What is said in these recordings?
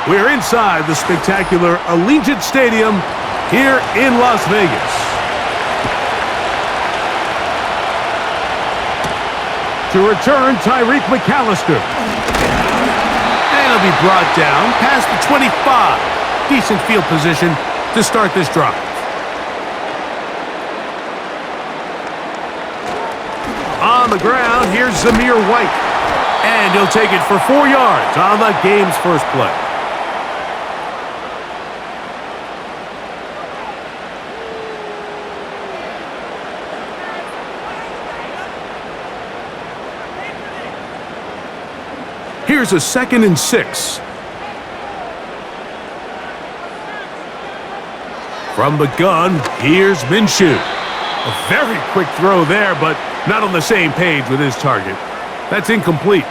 We're inside the spectacular Allegiant Stadium here in Las Vegas. To return, Tyreek McAllister. And he'll be brought down past the 25. Decent field position to start this drive. On the ground, here's Zamir White. And he'll take it for 4 yards on the game's first play. Here's a 2nd and 6. From the gun, here's Minshew. A very quick throw there, but not on the same page with his target. That's incomplete.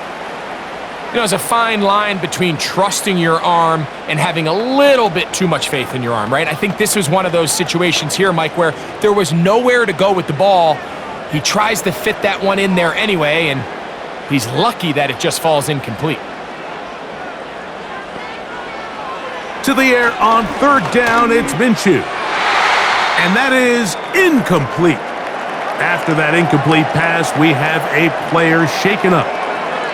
You know, there's a fine line between trusting your arm and having a little bit too much faith in your arm, right? I think this was one of those situations here, Mike, where there was nowhere to go with the ball. He tries to fit that one in there anyway, and he's lucky that it just falls incomplete. To the air on 3rd down, it's Minshew. And that is incomplete. After that incomplete pass, we have a player shaken up.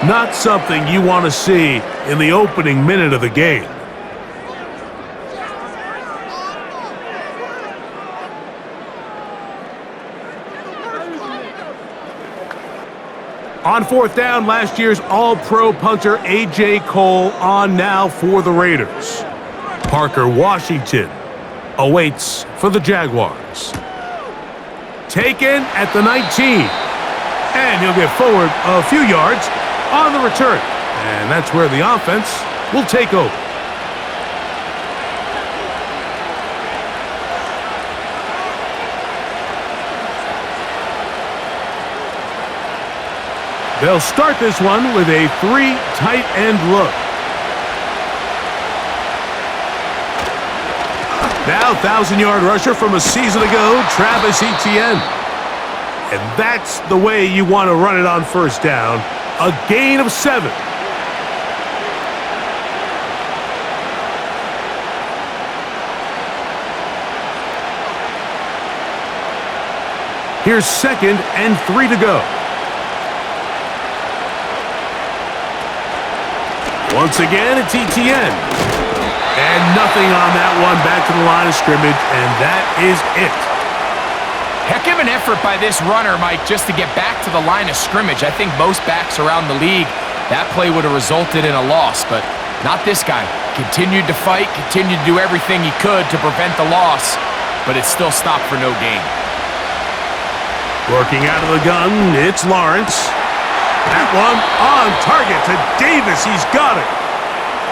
Not something you want to see in the opening minute of the game. On 4th down, last year's All-Pro punter A.J. Cole on now for the Raiders. Parker Washington awaits for the Jaguars. Taken at the 19. And he'll get forward a few yards on the return. And that's where the offense will take over. They'll start this one with a 3 tight end look. Now 1,000-yard rusher from a season ago, Travis Etienne. And that's the way you want to run it on 1st down. A gain of 7. Here's 2nd and 3 to go. Once again, it's Etienne. And nothing on that one, back to the line of scrimmage, and that is it. Heck of an effort by this runner, Mike, just to get back to the line of scrimmage. I think most backs around the league, that play would have resulted in a loss, but not this guy. Continued to fight, continued to do everything he could to prevent the loss, but it still stopped for no gain. Working out of the gun, it's Lawrence. That one on target to Davis. He's got it.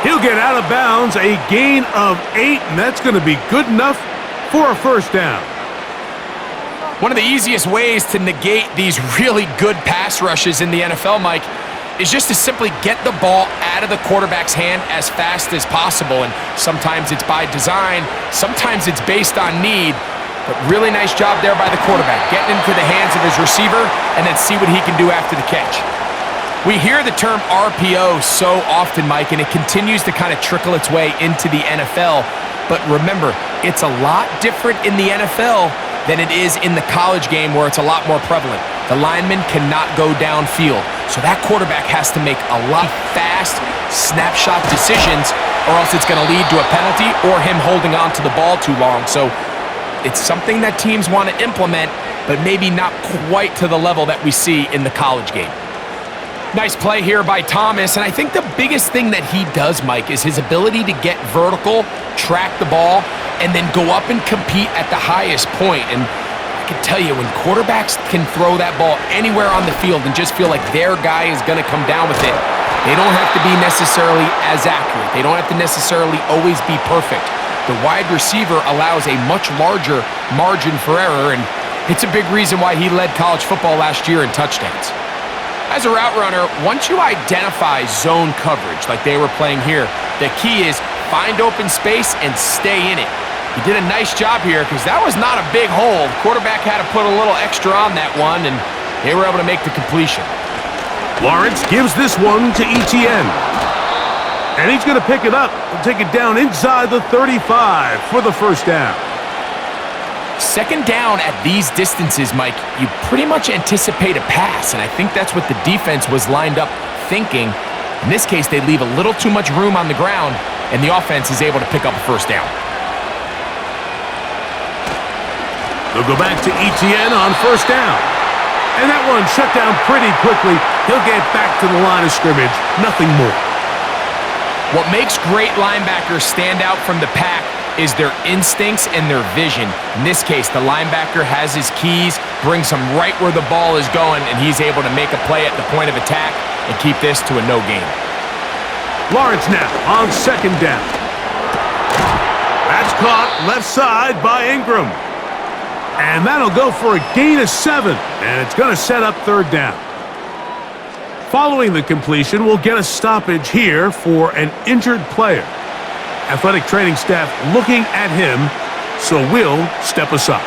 He'll get out of bounds, a gain of 8, and that's going to be good enough for a 1st down. One of the easiest ways to negate these really good pass rushes in the NFL, Mike, is just to simply get the ball out of the quarterback's hand as fast as possible. And sometimes it's by design, sometimes it's based on need. But really nice job there by the quarterback, getting into the hands of his receiver and then see what he can do after the catch. We hear the term RPO so often, Mike, and it continues to kind of trickle its way into the NFL. But remember, it's a lot different in the NFL than it is in the college game where it's a lot more prevalent. The lineman cannot go downfield, so that quarterback has to make a lot of fast snapshot decisions or else it's going to lead to a penalty or him holding on to the ball too long. So it's something that teams want to implement, but maybe not quite to the level that we see in the college game. Nice play here by Thomas, and I think the biggest thing that he does, Mike, is his ability to get vertical, track the ball, and then go up and compete at the highest point. And I can tell you, when quarterbacks can throw that ball anywhere on the field and just feel like their guy is going to come down with it, they don't have to be necessarily as accurate. They don't have to necessarily always be perfect. The wide receiver allows a much larger margin for error, and it's a big reason why he led college football last year in touchdowns. As a route runner, once you identify zone coverage like they were playing here, the key is find open space and stay in it. He did a nice job here because that was not a big hole. The quarterback had to put a little extra on that one, and they were able to make the completion. Lawrence gives this one to Etienne. And he's going to pick it up and take it down inside the 35 for the first down. Second down at these distances, Mike, you pretty much anticipate a pass, and I think that's what the defense was lined up thinking. In this case, they leave a little too much room on the ground, and the offense is able to pick up a first down. They'll go back to Etienne on first down. And that one shut down pretty quickly. He'll get back to the line of scrimmage, nothing more. What makes great linebackers stand out from the pack is their instincts and their vision. In this case, the linebacker has his keys, brings him right where the ball is going, and he's able to make a play at the point of attack and keep this to a no gain. Lawrence now on second down. That's caught left side by Ingram. And that'll go for a gain of 7, and it's going to set up third down. Following the completion, we'll get a stoppage here for an injured player. Athletic training staff looking at him, so we'll step aside.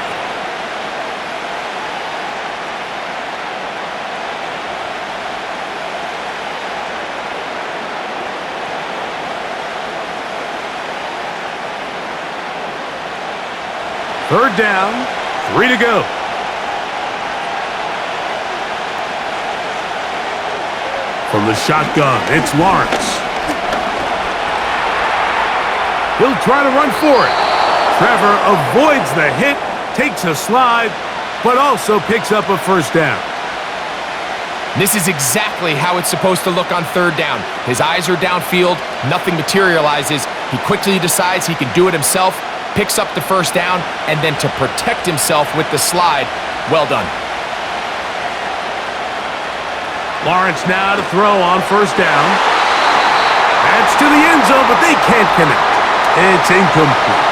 Third down, 3 to go. From the shotgun, it's Lawrence. He'll try to run for it. Trevor avoids the hit, takes a slide, but also picks up a first down. This is exactly how it's supposed to look on third down. His eyes are downfield, nothing materializes. He quickly decides he can do it himself, picks up the first down, and then to protect himself with the slide, well done. Lawrence now to throw on first down. That's to the end zone, but they can't connect. It's incomplete.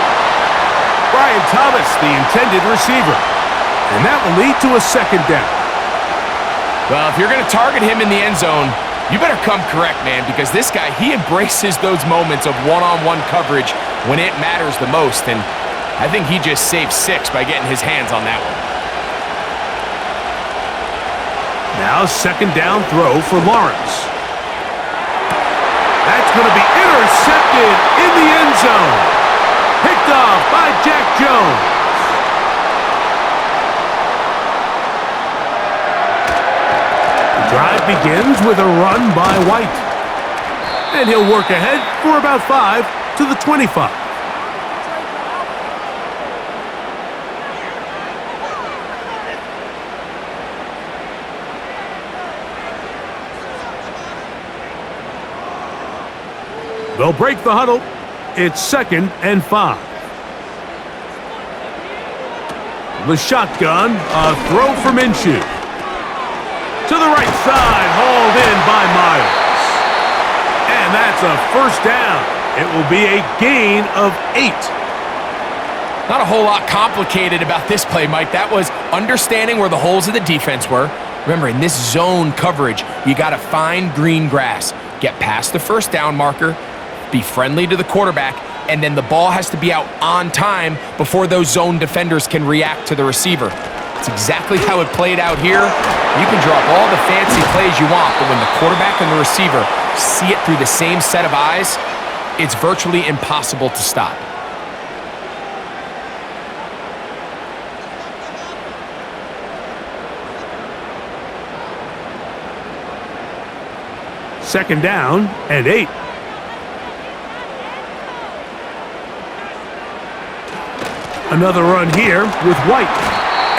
Brian Thomas, the intended receiver. And that will lead to a second down. Well, if you're going to target him in the end zone, you better come correct, man, because this guy, he embraces those moments of one-on-one coverage when it matters the most, and I think he just saved 6 by getting his hands on that one. Now second down throw for Lawrence. That's going to be intercepted in the end zone. Picked off by Jack Jones. The drive begins with a run by White. And he'll work ahead for about 5 to the 25. They'll break the huddle. It's 2nd and 5. The shotgun, a throw for Minshew. To the right side, hauled in by Myers. And that's a first down. It will be a gain of 8. Not a whole lot complicated about this play, Mike. That was understanding where the holes of the defense were. Remember, in this zone coverage, you got to find green grass. Get past the first down marker, be friendly to the quarterback, and then the ball has to be out on time before those zone defenders can react to the receiver. It's exactly how it played out here. You can draw up all the fancy plays you want, but when the quarterback and the receiver see it through the same set of eyes, it's virtually impossible to stop. Second down and 8. Another run here with White.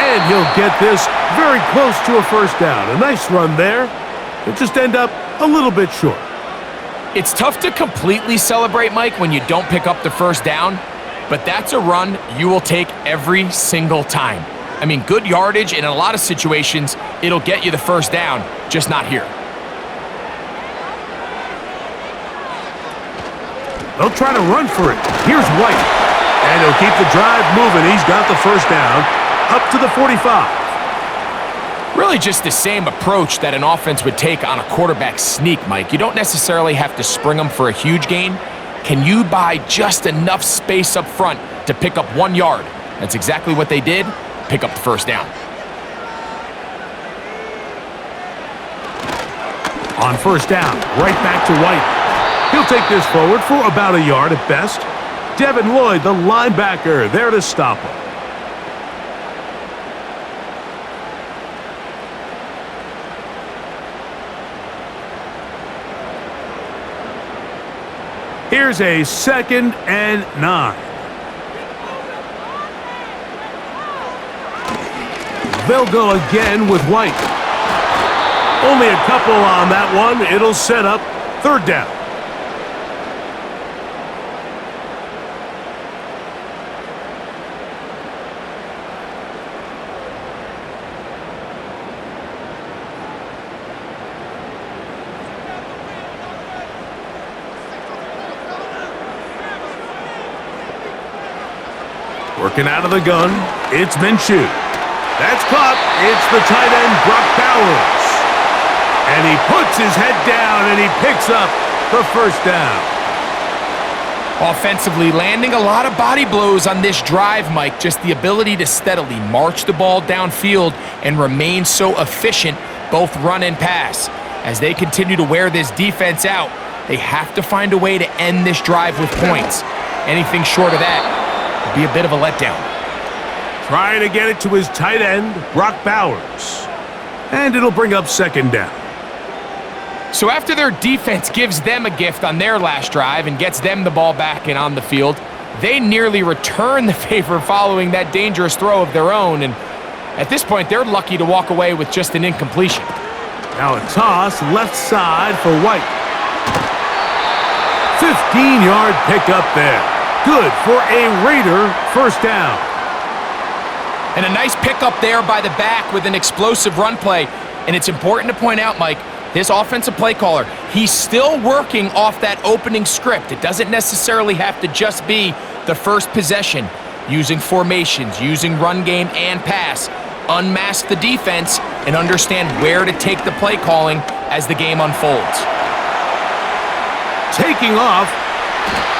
And he'll get this very close to a first down. A nice run there. It'll just end up a little bit short. It's tough to completely celebrate, Mike, when you don't pick up the first down, but that's a run you will take every single time. I mean, good yardage, and in a lot of situations, it'll get you the first down, just not here. They'll try to run for it. Here's White. And he'll keep the drive moving. He's got the first down up to the 45. Really just the same approach that an offense would take on a quarterback sneak, Mike. You don't necessarily have to spring them for a huge gain. Can you buy just enough space up front to pick up 1 yard? That's exactly what they did. Pick up the first down. On first down, right back to White. He'll take this forward for about a yard at best. Devin Lloyd, the linebacker, there to stop him. Here's a 2nd and 9. They'll go again with White. Only a couple on that one. It'll set up 3rd down. Working out of the gun, it's Minshew. That's caught. It's the tight end, Brock Bowers. And he puts his head down and he picks up the 1st down. Offensively, landing a lot of body blows on this drive, Mike. Just the ability to steadily march the ball downfield and remain so efficient, both run and pass. As they continue to wear this defense out, they have to find a way to end this drive with points. Anything short of that would be a bit of a letdown. Trying to get it to his tight end, Brock Bowers. And it'll bring up 2nd down. So after their defense gives them a gift on their last drive and gets them the ball back and on the field, they nearly return the favor following that dangerous throw of their own. And at this point, they're lucky to walk away with just an incompletion. Now a toss left side for White. 15-yard pickup there. Good for a Raider 1st down. And a nice pickup there by the back with an explosive run play. And it's important to point out, Mike, this offensive play caller, he's still working off that opening script. It doesn't necessarily have to just be the first possession. Using formations, using run game and pass. Unmask the defense and understand where to take the play calling as the game unfolds. Taking off.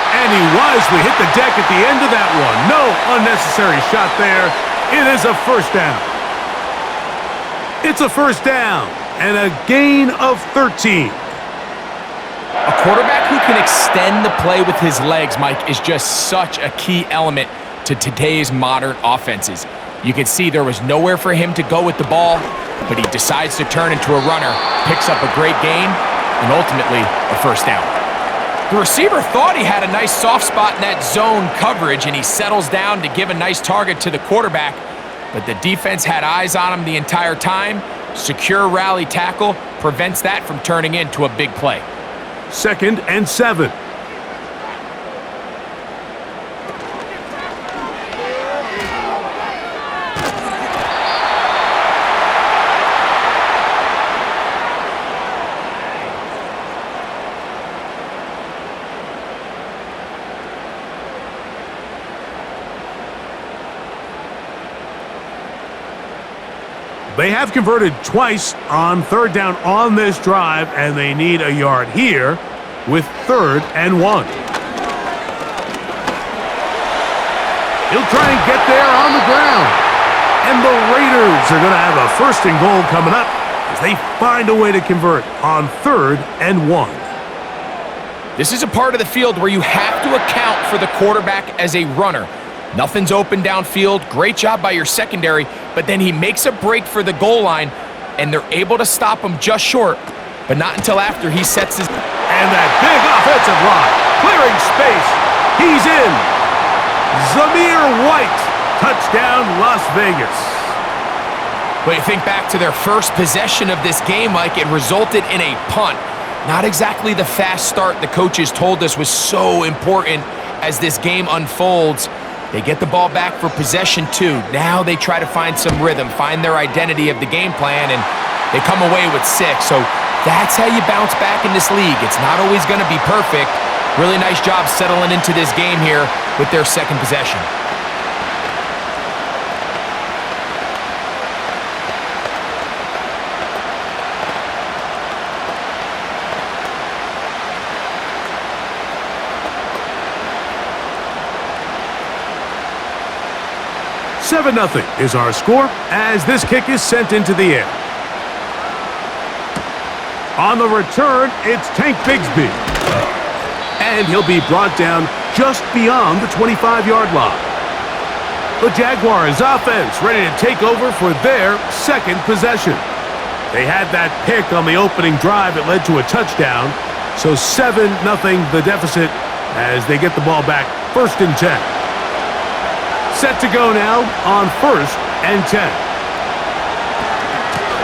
And he wisely hit the deck at the end of that one. No unnecessary shot there. It is a 1st down. It's a 1st down and a gain of 13. A quarterback who can extend the play with his legs, Mike, is just such a key element to today's modern offenses. You can see there was nowhere for him to go with the ball, but he decides to turn into a runner, picks up a great gain, and ultimately a 1st down. The receiver thought he had a nice soft spot in that zone coverage, and he settles down to give a nice target to the quarterback, but the defense had eyes on him the entire time. Secure rally tackle prevents that from turning into a big play. 2nd and 7. They have converted twice on 3rd down on this drive, and they need a yard here with 3rd and 1. He'll try and get there on the ground. And the Raiders are going to have a 1st and goal coming up as they find a way to convert on 3rd and 1. This is a part of the field where you have to account for the quarterback as a runner. Nothing's open downfield. Great job by your secondary, but then he makes a break for the goal line, and they're able to stop him just short, but not until after he sets his... And that big offensive line, clearing space. He's in. Zamir White, touchdown Las Vegas. But you think back to their first possession of this game, Mike, it resulted in a punt. Not exactly the fast start the coaches told us was so important as this game unfolds. They get the ball back for possession 2. Now they try to find some rhythm, find their identity of the game plan, and they come away with 6. So that's how you bounce back in this league. It's not always going to be perfect. Really nice job settling into this game here with their 2nd possession. Seven 0 is our score as this kick is sent into the air. On the return, it's Tank Bigsby. and he'll be brought down just beyond the 25-yard line. The Jaguars offense ready to take over for their second possession. They had that pick on the opening drive that led to a touchdown, so 7-0 the deficit as they get the ball back, 1st and 10. Set to go now on 1st and 10.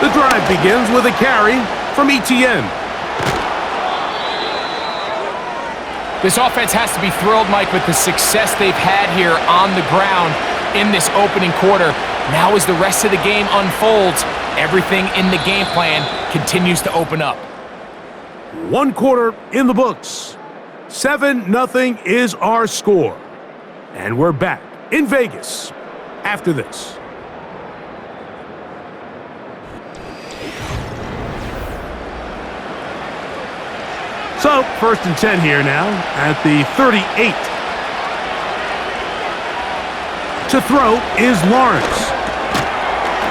The drive begins with a carry from Etienne. This offense has to be thrilled, Mike, with the success they've had here on the ground in this opening quarter. Now as the rest of the game unfolds, everything in the game plan continues to open up. 1 quarter in the books. 7-0 is our score. And we're back in Vegas after this. So, 1st and 10 here now at the 38. To throw is Lawrence.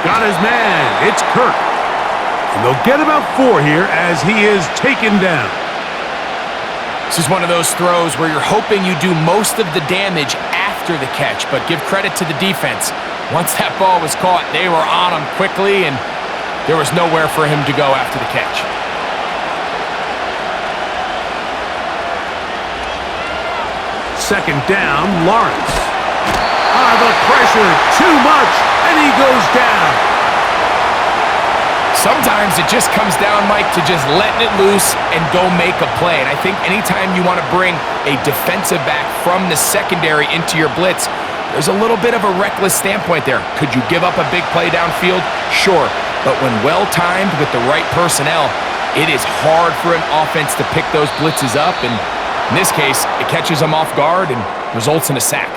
Got his man. It's Kirk. And they'll get about 4 here as he is taken down. This is one of those throws where you're hoping you do most of the damage after the catch, but give credit to the defense. Once that ball was caught, they were on him quickly, and there was nowhere for him to go after the catch. Second down, Lawrence. The pressure, too much, and he goes down. Sometimes it just comes down, Mike, to just letting it loose and go make a play. And I think anytime you want to bring a defensive back from the secondary into your blitz, there's a little bit of a reckless standpoint there. Could you give up a big play downfield? Sure. But when well-timed with the right personnel, it is hard for an offense to pick those blitzes up. And in this case, it catches them off guard and results in a sack.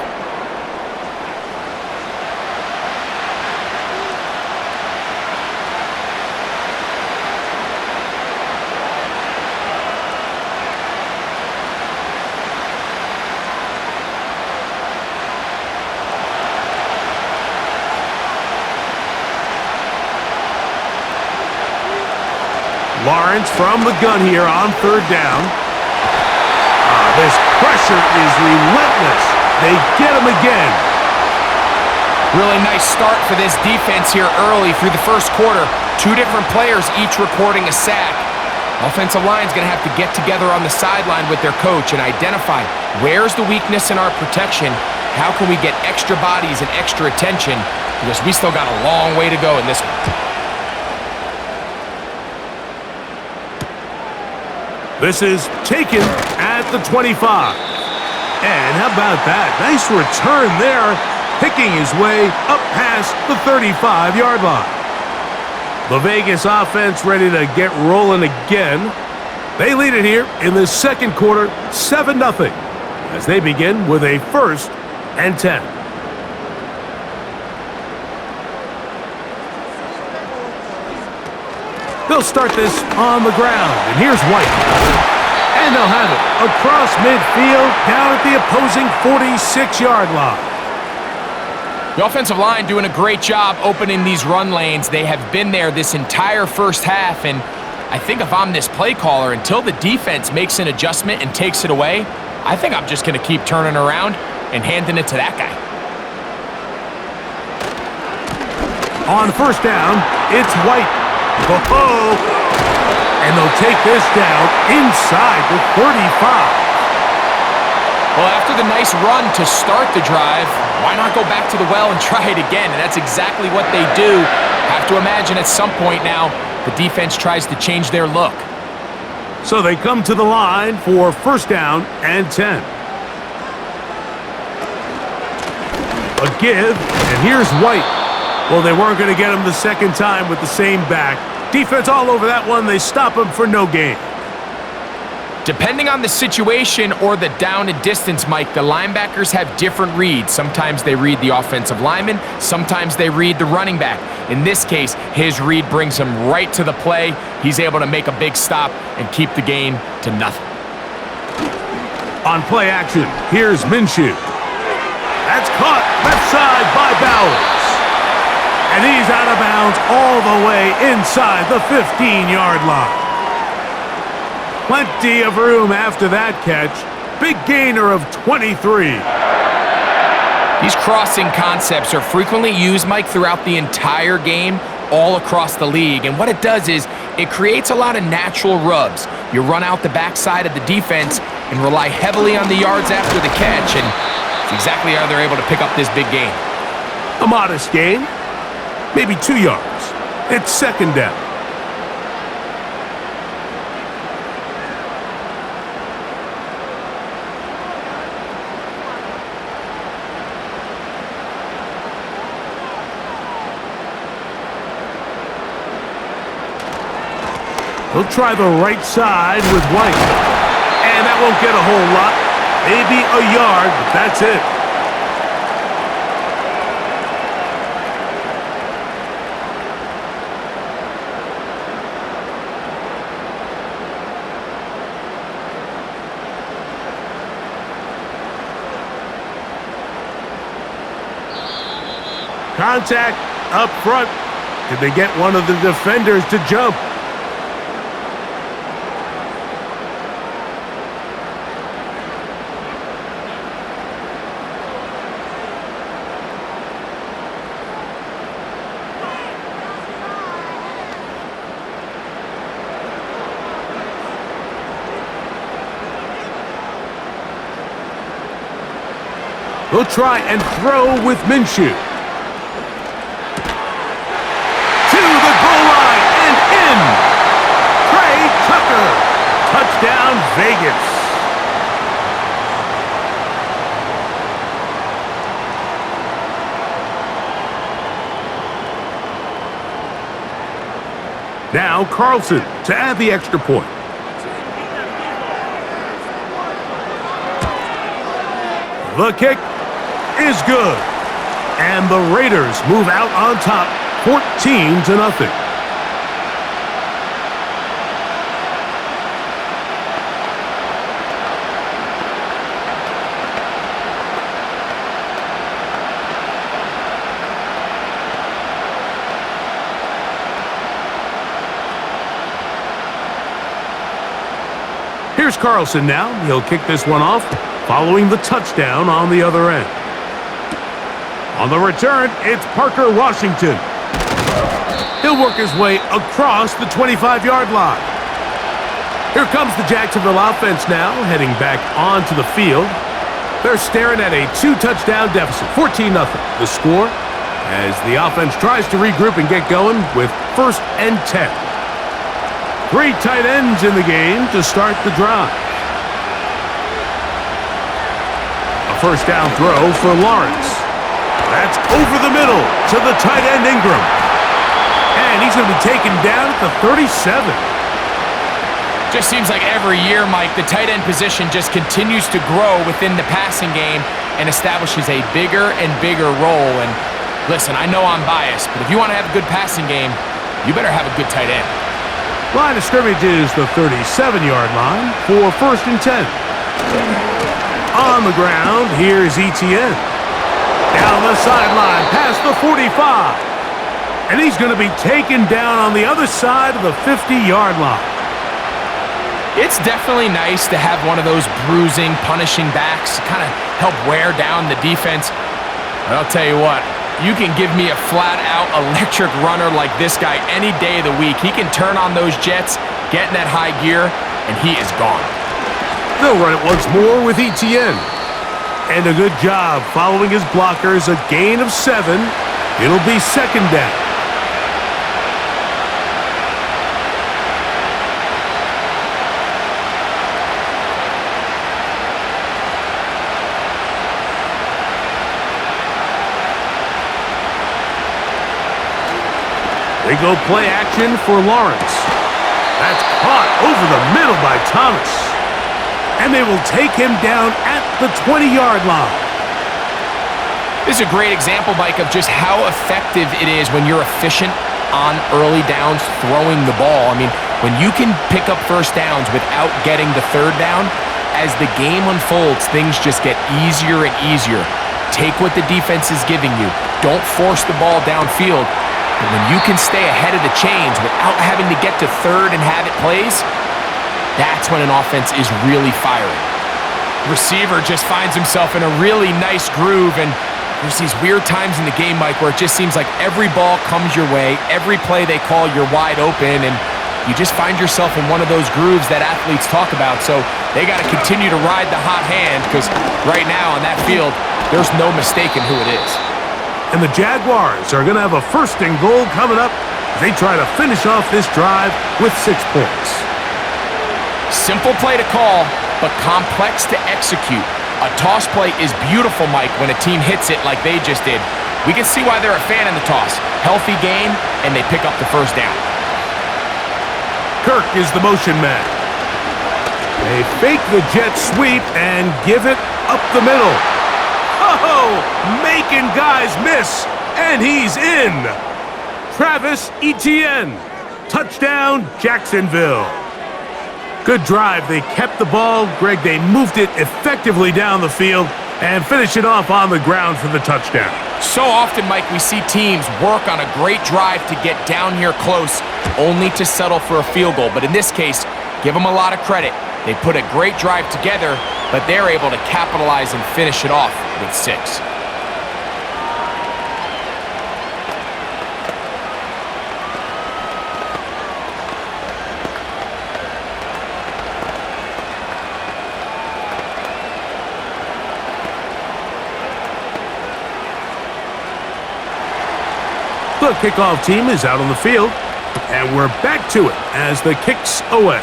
Lawrence from the gun here on 3rd down. This pressure is relentless. They get him again. Really nice start for this defense here early through the 1st quarter. 2 different players each recording a sack. Offensive line's going to have to get together on the sideline with their coach and identify where's the weakness in our protection. How can we get extra bodies and extra attention? Because we still got a long way to go in this one. This is taken at the 25. And how about that? Nice return there, picking his way up past the 35-yard line. The Vegas offense ready to get rolling again. They lead it here in the 2nd quarter, 7-0, as they begin with a 1st and 10. They'll start this on the ground, and here's White. And they'll have it across midfield, down at the opposing 46-yard line. The offensive line doing a great job opening these run lanes. They have been there this entire 1st half, and I think if I'm this play caller, until the defense makes an adjustment and takes it away, I think I'm just going to keep turning around and handing it to that guy. On 1st down, it's White. And they'll take this down inside the 35. Well, after the nice run to start the drive, why not go back to the well and try it again? And that's exactly what they do. Have to imagine at some point now, the defense tries to change their look. So they come to the line for 1st down and 10. A give, and here's White. Well, they weren't going to get him the 2nd time with the same back. Defense all over that one. They stop him for no gain. Depending on the situation or the down and distance, Mike, the linebackers have different reads. Sometimes they read the offensive lineman. Sometimes they read the running back. In this case, his read brings him right to the play. He's able to make a big stop and keep the gain to nothing. On play action, here's Minshew. That's caught left side by Bowers. And he's out of bounds all the way inside the 15-yard line. Plenty of room after that catch. Big gainer of 23. These crossing concepts are frequently used, Mike, throughout the entire game, all across the league. And what it does is it creates a lot of natural rubs. You run out the backside of the defense and rely heavily on the yards after the catch, and it's exactly how they're able to pick up this big gain. A modest gain, maybe 2 yards. It's second down. He'll try the right side with White. And that won't get a whole lot. Maybe a yard, but that's it. Contact up front. Did they get one of the defenders to jump? He'll try and throw with Minshew. To the goal line and in. Trey Tucker. Touchdown, Vegas. Now Carlson to add the extra point. The kick is good. And the Raiders move out on top, 14-0. Here's Carlson now. He'll kick this one off, following the touchdown on the other end. On the return, it's Parker Washington. He'll work his way across the 25-yard line. Here comes the Jacksonville offense now, heading back onto the field. They're staring at a 2-touchdown deficit, 14-0. The score as the offense tries to regroup and get going with 1st and 10. 3 tight ends in the game to start the drive. A first down throw for Lawrence. That's over the middle to the tight end Ingram. And he's going to be taken down at the 37. Just seems like every year, Mike, the tight end position just continues to grow within the passing game and establishes a bigger and bigger role. And listen, I know I'm biased, but if you want to have a good passing game, you better have a good tight end. Line of scrimmage is the 37-yard line for 1st and 10. On the ground, here's Etienne. Down the sideline, past the 45. And he's going to be taken down on the other side of the 50-yard line. It's definitely nice to have one of those bruising, punishing backs, kind of help wear down the defense. But I'll tell you what, you can give me a flat-out electric runner like this guy any day of the week. He can turn on those jets, get in that high gear, and he is gone. They'll run it once more with Etienne. And a good job following his blockers, a gain of 7. It'll be second down. They go play action for Lawrence. That's caught over the middle by Thomas. And they will take him down at the 20-yard line. This is a great example, Mike, of just how effective it is when you're efficient on early downs throwing the ball. I mean, when you can pick up first downs without getting the third down, as the game unfolds, things just get easier and easier. Take what the defense is giving you. Don't force the ball downfield. But when you can stay ahead of the chains without having to get to third and have it plays, that's when an offense is really firing. receiver just finds himself in a really nice groove, and there's these weird times in the game, Mike, where it just seems like every ball comes your way, every play they call, you're wide open, and you just find yourself in one of those grooves that athletes talk about. So they got to continue to ride the hot hand, because right now on that field, there's no mistaking who it is. And the Jaguars are going to have a 1st and goal coming up as they try to finish off this drive with 6 points. Simple play to call, but complex to execute. A toss play is beautiful, Mike, when a team hits it like they just did. We can see why they're a fan in the toss. Healthy game, and they pick up the 1st down. Kirk is the motion man. They fake the jet sweep and give it up the middle. Oh, making guys miss, and he's in. Travis Etienne, touchdown Jacksonville. Good drive. They kept the ball. Greg, they moved it effectively down the field and finished it off on the ground for the touchdown. So often, Mike, we see teams work on a great drive to get down here close, only to settle for a field goal. But in this case, give them a lot of credit. They put a great drive together, but they're able to capitalize and finish it off with 6. The kickoff team is out on the field, and we're back to it as the kick's away.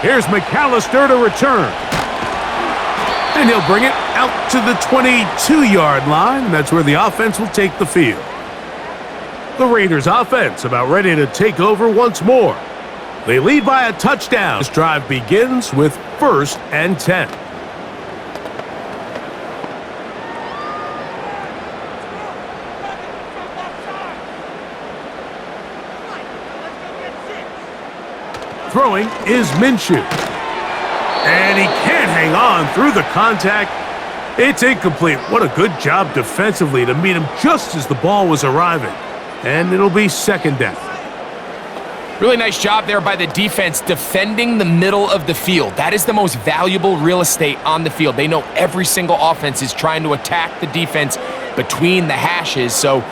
Here's McAllister to return. And he'll bring it out to the 22-yard line. That's where the offense will take the field. The Raiders offense about ready to take over once more. They lead by a touchdown. This drive begins with 1st and 10. Throwing is Minshew. And he can't hang on through the contact. It's incomplete. What a good job defensively to meet him just as the ball was arriving. And it'll be 2nd down. Really nice job there by the defense defending the middle of the field. That is the most valuable real estate on the field. They know every single offense is trying to attack the defense between the hashes. So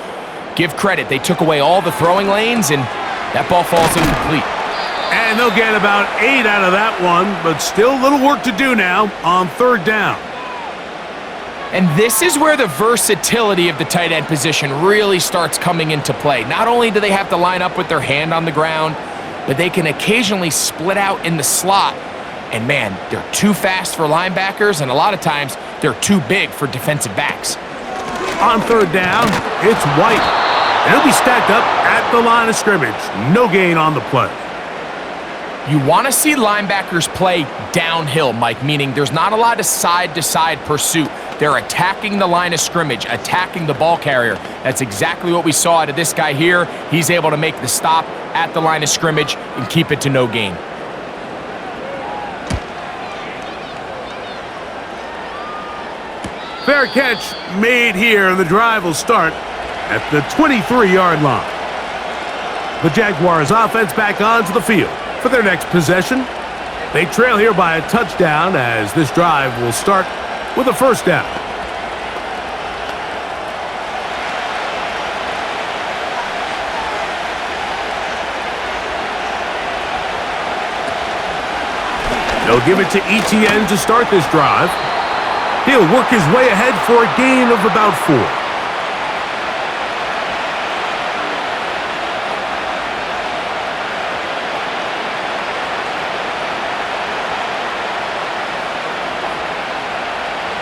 give credit. They took away all the throwing lanes, and that ball falls incomplete. And they'll get about 8 out of that one, but still a little work to do now on 3rd down. And this is where the versatility of the tight end position really starts coming into play. Not only do they have to line up with their hand on the ground, but they can occasionally split out in the slot. And man, they're too fast for linebackers, and a lot of times they're too big for defensive backs. On 3rd down, it's White. And he'll be stacked up at the line of scrimmage. No gain on the play. You want to see linebackers play downhill, Mike, meaning there's not a lot of side-to-side pursuit. They're attacking the line of scrimmage, attacking the ball carrier. That's exactly what we saw out of this guy here. He's able to make the stop at the line of scrimmage and keep it to no gain. Fair catch made here, and the drive will start at the 23-yard line. The Jaguars offense back onto the field for their next possession. They trail here by a touchdown as this drive will start with a 1st down. They'll give it to Etienne to start this drive. He'll work his way ahead for a gain of about 4.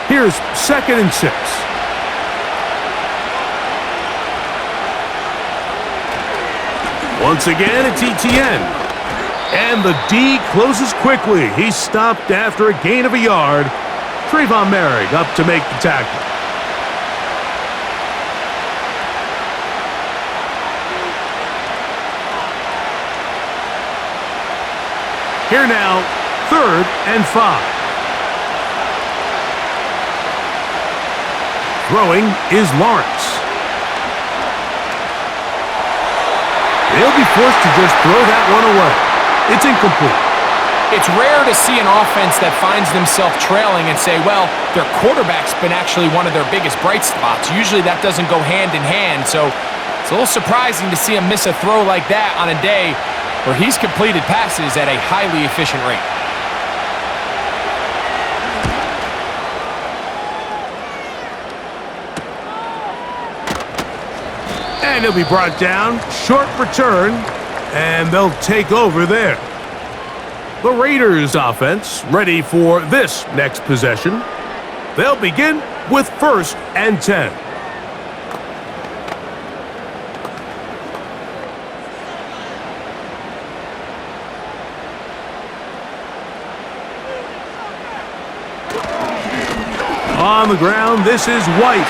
Here's 2nd and 6. Once again, it's Etienne. And the D closes quickly. He's stopped after a gain of a yard. Trayvon Merrick up to make the tackle. Here now, 3rd and 5. Throwing is Lawrence. They'll be forced to just throw that one away. It's incomplete. It's rare to see an offense that finds themselves trailing and say, well, their quarterback's been actually one of their biggest bright spots. Usually that doesn't go hand in hand, so it's a little surprising to see him miss a throw like that on a day where he's completed passes at a highly efficient rate. And he'll be brought down. Short return, and they'll take over there. The Raiders offense ready for this next possession. They'll begin with 1st and 10. On the ground, this is White.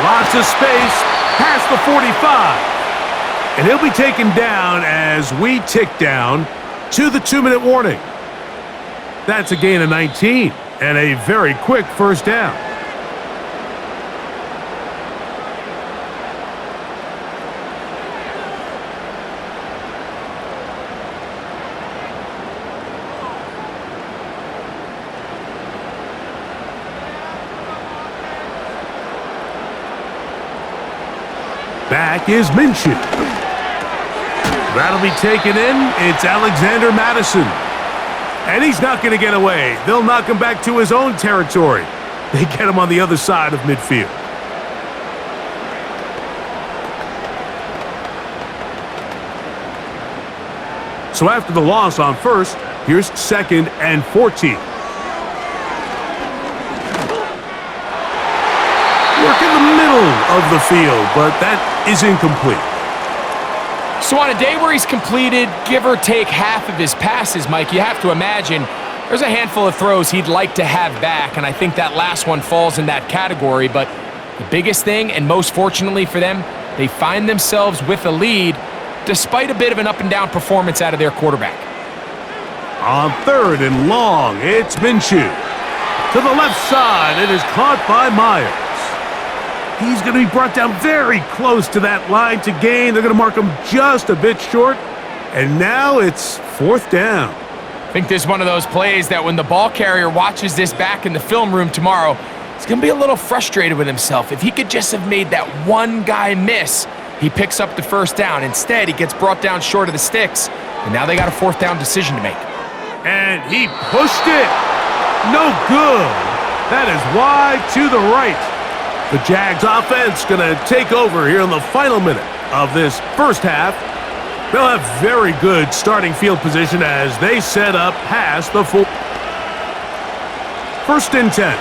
Lots of space past the 45. And he'll be taken down as we tick down to the 2-minute warning. That's a gain of 19 and a very quick first down. Back is Minshew. That'll be taken in. It's Alexander Madison. And he's not going to get away. They'll knock him back to his own territory. They get him on the other side of midfield. So after the loss on 1st, here's 2nd and 14. Work in the middle of the field, but that is incomplete. So on a day where he's completed, give or take half of his passes, Mike, you have to imagine there's a handful of throws he'd like to have back, and I think that last one falls in that category. But the biggest thing, and most fortunately for them, they find themselves with a lead despite a bit of an up-and-down performance out of their quarterback. On 3rd and long, it's Minshew. To the left side, it is caught by Myers. He's going to be brought down very close to that line to gain. They're going to mark him just a bit short. And now it's 4th down. I think this is one of those plays that when the ball carrier watches this back in the film room tomorrow, he's going to be a little frustrated with himself. If he could just have made that one guy miss, he picks up the first down. Instead, he gets brought down short of the sticks, and now they got a 4th down decision to make. And he pushed it. No good. That is wide to the right. The Jags offense going to take over here in the final minute of this first half. They'll have very good starting field position as they set up past the full. 1st and 10.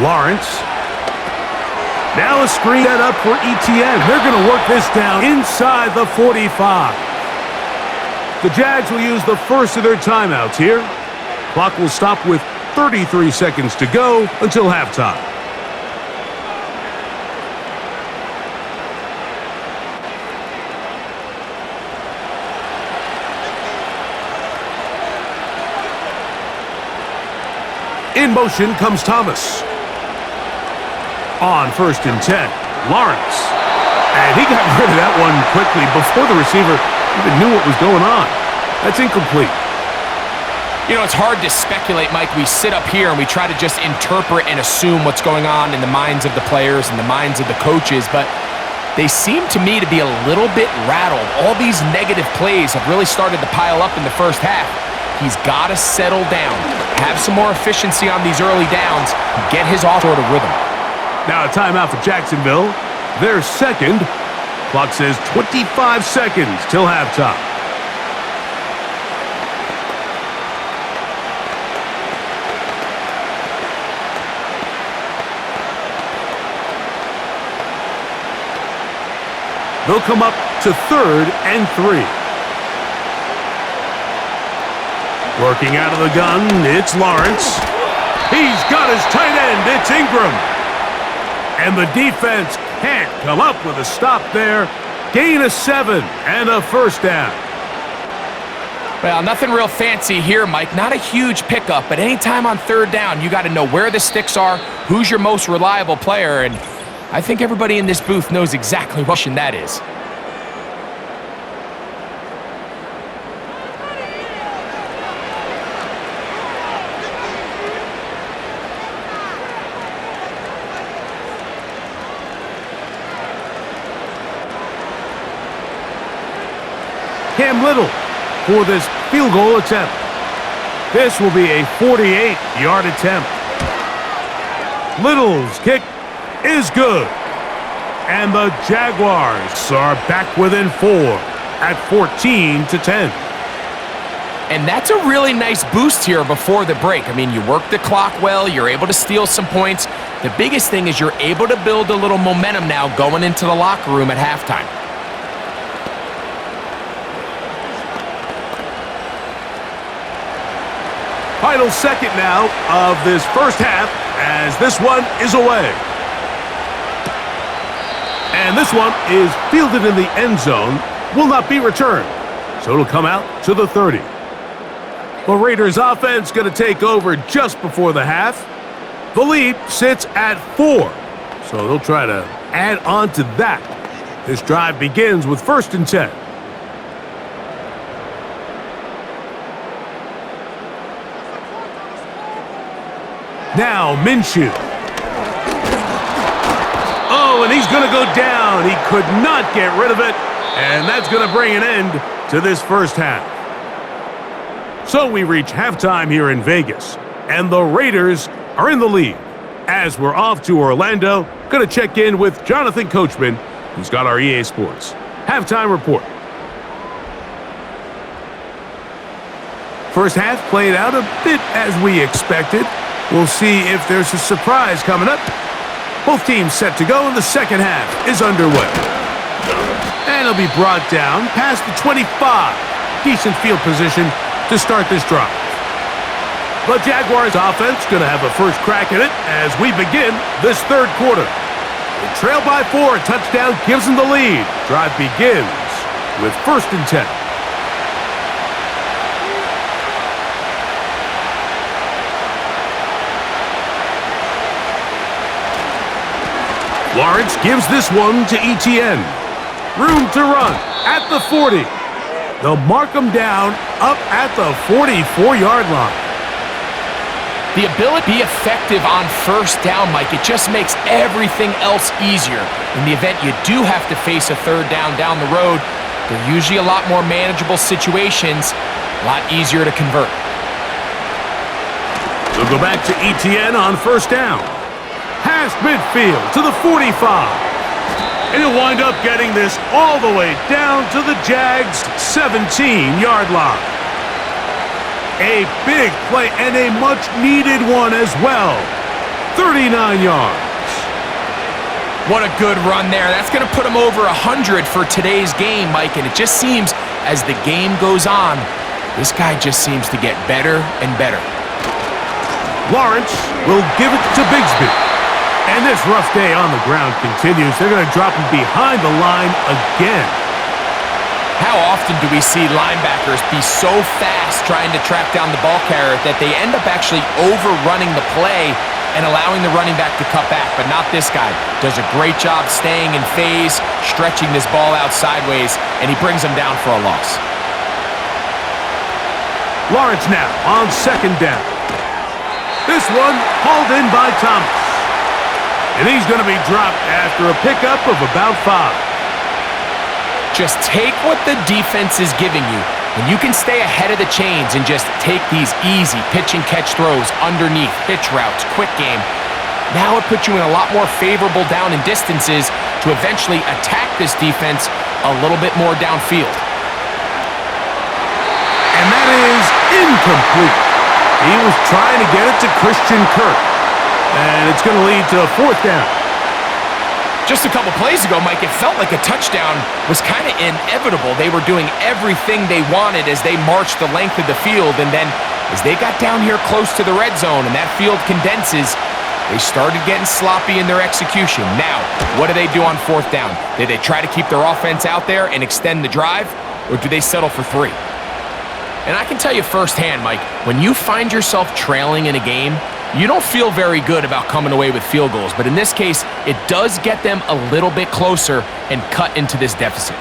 Lawrence. Now a screen set up for ETN. They're going to work this down inside the 45. The Jags will use the first of their timeouts here. Clock will stop with 33 seconds to go until halftime. In motion comes Thomas. On 1st and 10, Lawrence. And he got rid of that one quickly before the receiver even knew what was going on. That's incomplete. You know, it's hard to speculate, Mike. We sit up here and we try to just interpret and assume what's going on in the minds of the players and the minds of the coaches, but they seem to me to be a little bit rattled. All these negative plays have really started to pile up in the first half. He's got to settle down, have some more efficiency on these early downs, and get his off-sort of rhythm. Now a timeout for Jacksonville. Their 2nd. Clock says 25 seconds till halftime. They'll come up to 3rd and 3. Working out of the gun, it's Lawrence. He's got his tight end, it's Ingram. And the defense can't come up with a stop there. Gain of 7 and a 1st down. Well, nothing real fancy here, Mike. Not a huge pickup, but anytime on 3rd down, you got to know where the sticks are, who's your most reliable player, and I think everybody in this booth knows exactly what that is. for this field goal attempt. This will be a 48-yard attempt. Little's kick is good. And the Jaguars are back within 4 at 14-10. And that's a really nice boost here before the break. I mean, you work the clock well, you're able to steal some points. The biggest thing is you're able to build a little momentum now going into the locker room at halftime. Final second now of this first half as this one is away. And this one is fielded in the end zone, will not be returned. So it'll come out to the 30. The Raiders offense going to take over just before the half. The lead sits at 4. So they'll try to add on to that. This drive begins with 1st and 10. Now Minshew. Oh, and he's going to go down. He could not get rid of it. And that's going to bring an end to this first half. So we reach halftime here in Vegas. And the Raiders are in the lead. As we're off to Orlando, going to check in with Jonathan Coachman, who's got our EA Sports halftime report. First half played out a bit as we expected. We'll see if there's a surprise coming up. Both teams set to go, and the second half is underway. And it'll be brought down past the 25. Decent field position to start this drive. The Jaguars offense going to have a first crack at it as we begin this third quarter. They trail by 4. A touchdown gives them the lead. Drive begins with 1st and 10. Lawrence gives this one to Etienne. Room to run at the 40. They'll mark him down up at the 44-yard line. The ability to be effective on first down, Mike, it just makes everything else easier. In the event you do have to face a third down the road, they're usually a lot more manageable situations, a lot easier to convert. They'll go back to Etienne on first down. Past midfield to the 45. And he'll wind up getting this all the way down to the Jags' 17-yard line. A big play and a much-needed one as well. 39 yards. What a good run there. That's going to put him over 100 for today's game, Mike. And it just seems as the game goes on, this guy just seems to get better and better. Lawrence will give it to Bigsby. And this rough day on the ground continues. They're going to drop him behind the line again. How often do we see linebackers be so fast trying to track down the ball carrier that they end up actually overrunning the play and allowing the running back to cut back? But not this guy. Does a great job staying in phase, stretching this ball out sideways, and he brings him down for a loss. Lawrence now on second down. This one hauled in by Thomas. And he's going to be dropped after a pickup of about 5. Just take what the defense is giving you. When you can stay ahead of the chains and just take these easy pitch and catch throws underneath, pitch routes, quick game, now it puts you in a lot more favorable down and distances to eventually attack this defense a little bit more downfield. And that is incomplete. He was trying to get it to Christian Kirk. And it's going to lead to a 4th down. Just a couple plays ago, Mike, it felt like a touchdown was kind of inevitable. They were doing everything they wanted as they marched the length of the field. And then as they got down here close to the red zone and that field condenses, they started getting sloppy in their execution. Now, what do they do on 4th down? Do they try to keep their offense out there and extend the drive, or do they settle for 3? And I can tell you firsthand, Mike, when you find yourself trailing in a game, you don't feel very good about coming away with field goals. But in this case, it does get them a little bit closer and cut into this deficit.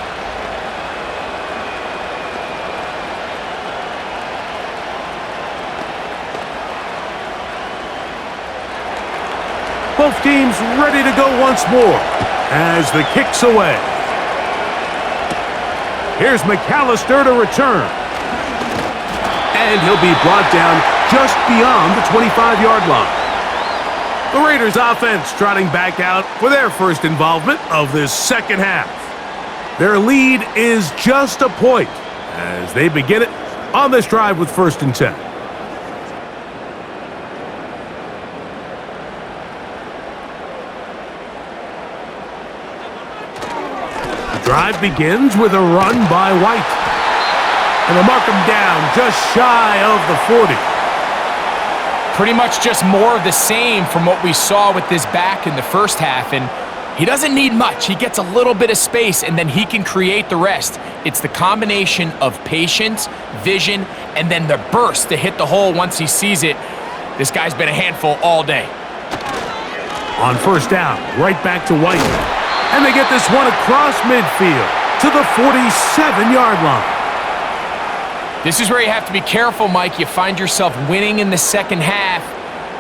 Both teams ready to go once more as the kick's away. Here's McAllister to return. and he'll be brought down just beyond the 25-yard line. The Raiders offense trotting back out for their first involvement of this second half. Their lead is just a point as they begin it on this drive with 1st and 10. The drive begins with a run by White. And they'll mark him down just shy of the 40. Pretty much just more of the same from what we saw with this back in the first half, and he doesn't need much. He gets a little bit of space, and then he can create the rest. It's the combination of patience, vision, and then the burst to hit the hole once he sees it. This guy's been a handful all day. On 1st down, right back to White. And they get this one across midfield to the 47-yard line. This is where you have to be careful, Mike. You find yourself winning in the second half.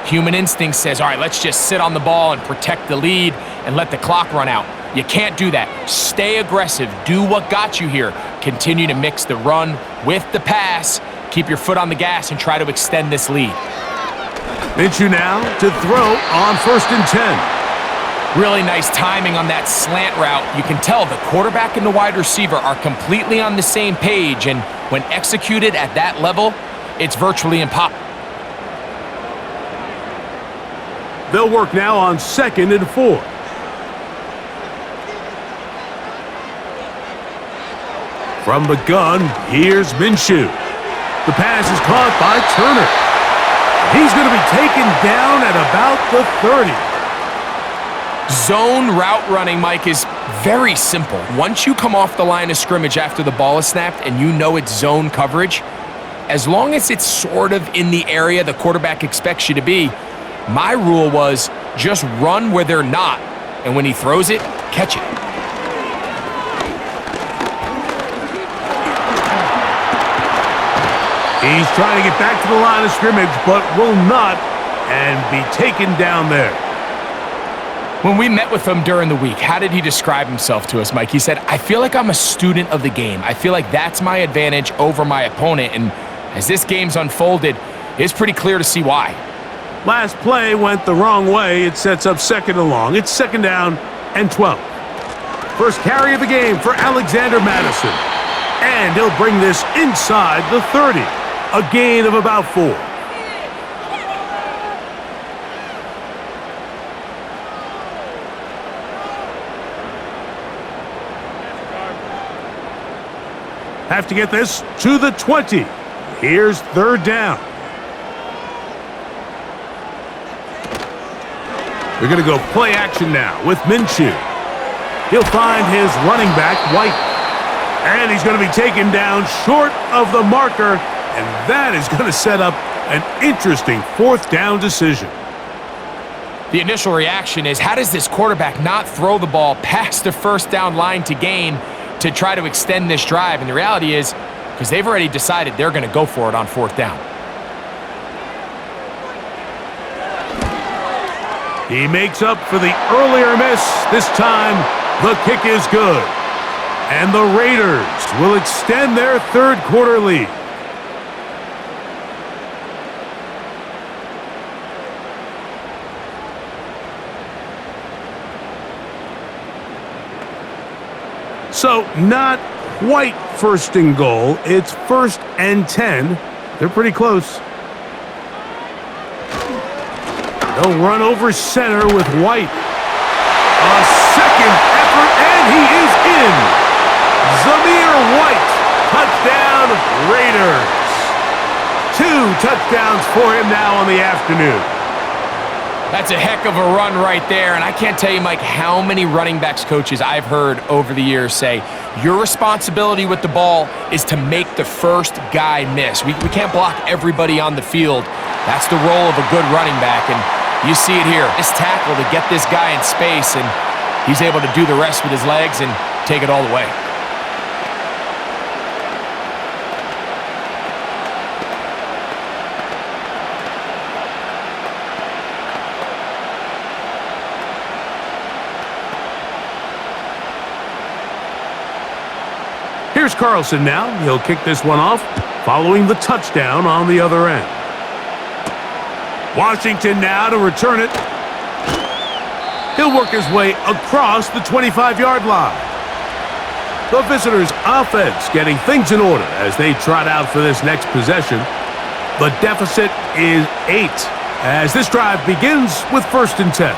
Human instinct says, all right, let's just sit on the ball and protect the lead and let the clock run out. You can't do that. Stay aggressive. Do what got you here. Continue to mix the run with the pass. Keep your foot on the gas and try to extend this lead. Minshew now to throw on 1st and 10. Really nice timing on that slant route. You can tell the quarterback and the wide receiver are completely on the same page, and when executed at that level, it's virtually impossible. They'll work now on 2nd and 4. From the gun, here's Minshew. The pass is caught by Turner. He's going to be taken down at about the 30. Zone route running, Mike, is very simple. Once you come off the line of scrimmage after the ball is snapped and you know it's zone coverage, as long as it's sort of in the area the quarterback expects you to be, my rule was just run where they're not, and when he throws it, catch it. He's trying to get back to the line of scrimmage, but will not, and be taken down there. When we met with him during the week, how did he describe himself to us, Mike? He said, I feel like I'm a student of the game. I feel like that's my advantage over my opponent, and as this game's unfolded, it's pretty clear to see why. Last play went the wrong way. It sets up 2nd and long. It's 2nd down and 12. First carry of the game for Alexander Madison. And he'll bring this inside the 30. A gain of about 4. Have to get this to the 20. Here's 3rd down. They're going to go play action now with Minshew. He'll find his running back, White. And he's going to be taken down short of the marker, and that is going to set up an interesting 4th down decision. The initial reaction is, how does this quarterback not throw the ball past the 1st down line to gain to try to extend this drive? And the reality is, because they've already decided they're going to go for it on 4th down. He makes up for the earlier miss. This time, the kick is good. And the Raiders will extend their 3rd quarter lead. So, not quite 1st and goal. It's 1st and 10. They're pretty close. They'll run over center with White. A second effort, and he is in. Zamir White, touchdown Raiders. 2 touchdowns for him now on the afternoon. That's a heck of a run right there, and I can't tell you, Mike, how many running backs coaches I've heard over the years say, your responsibility with the ball is to make the first guy miss. We can't block everybody on the field. That's the role of a good running back, and you see it here. This tackle to get this guy in space, and he's able to do the rest with his legs and take it all the way. Here's Carlson now. He'll kick this one off, following the touchdown on the other end. Washington now to return it. He'll work his way across the 25-yard line. The visitors' offense getting things in order as they trot out for this next possession. The deficit is 8 as this drive begins with 1st and 10.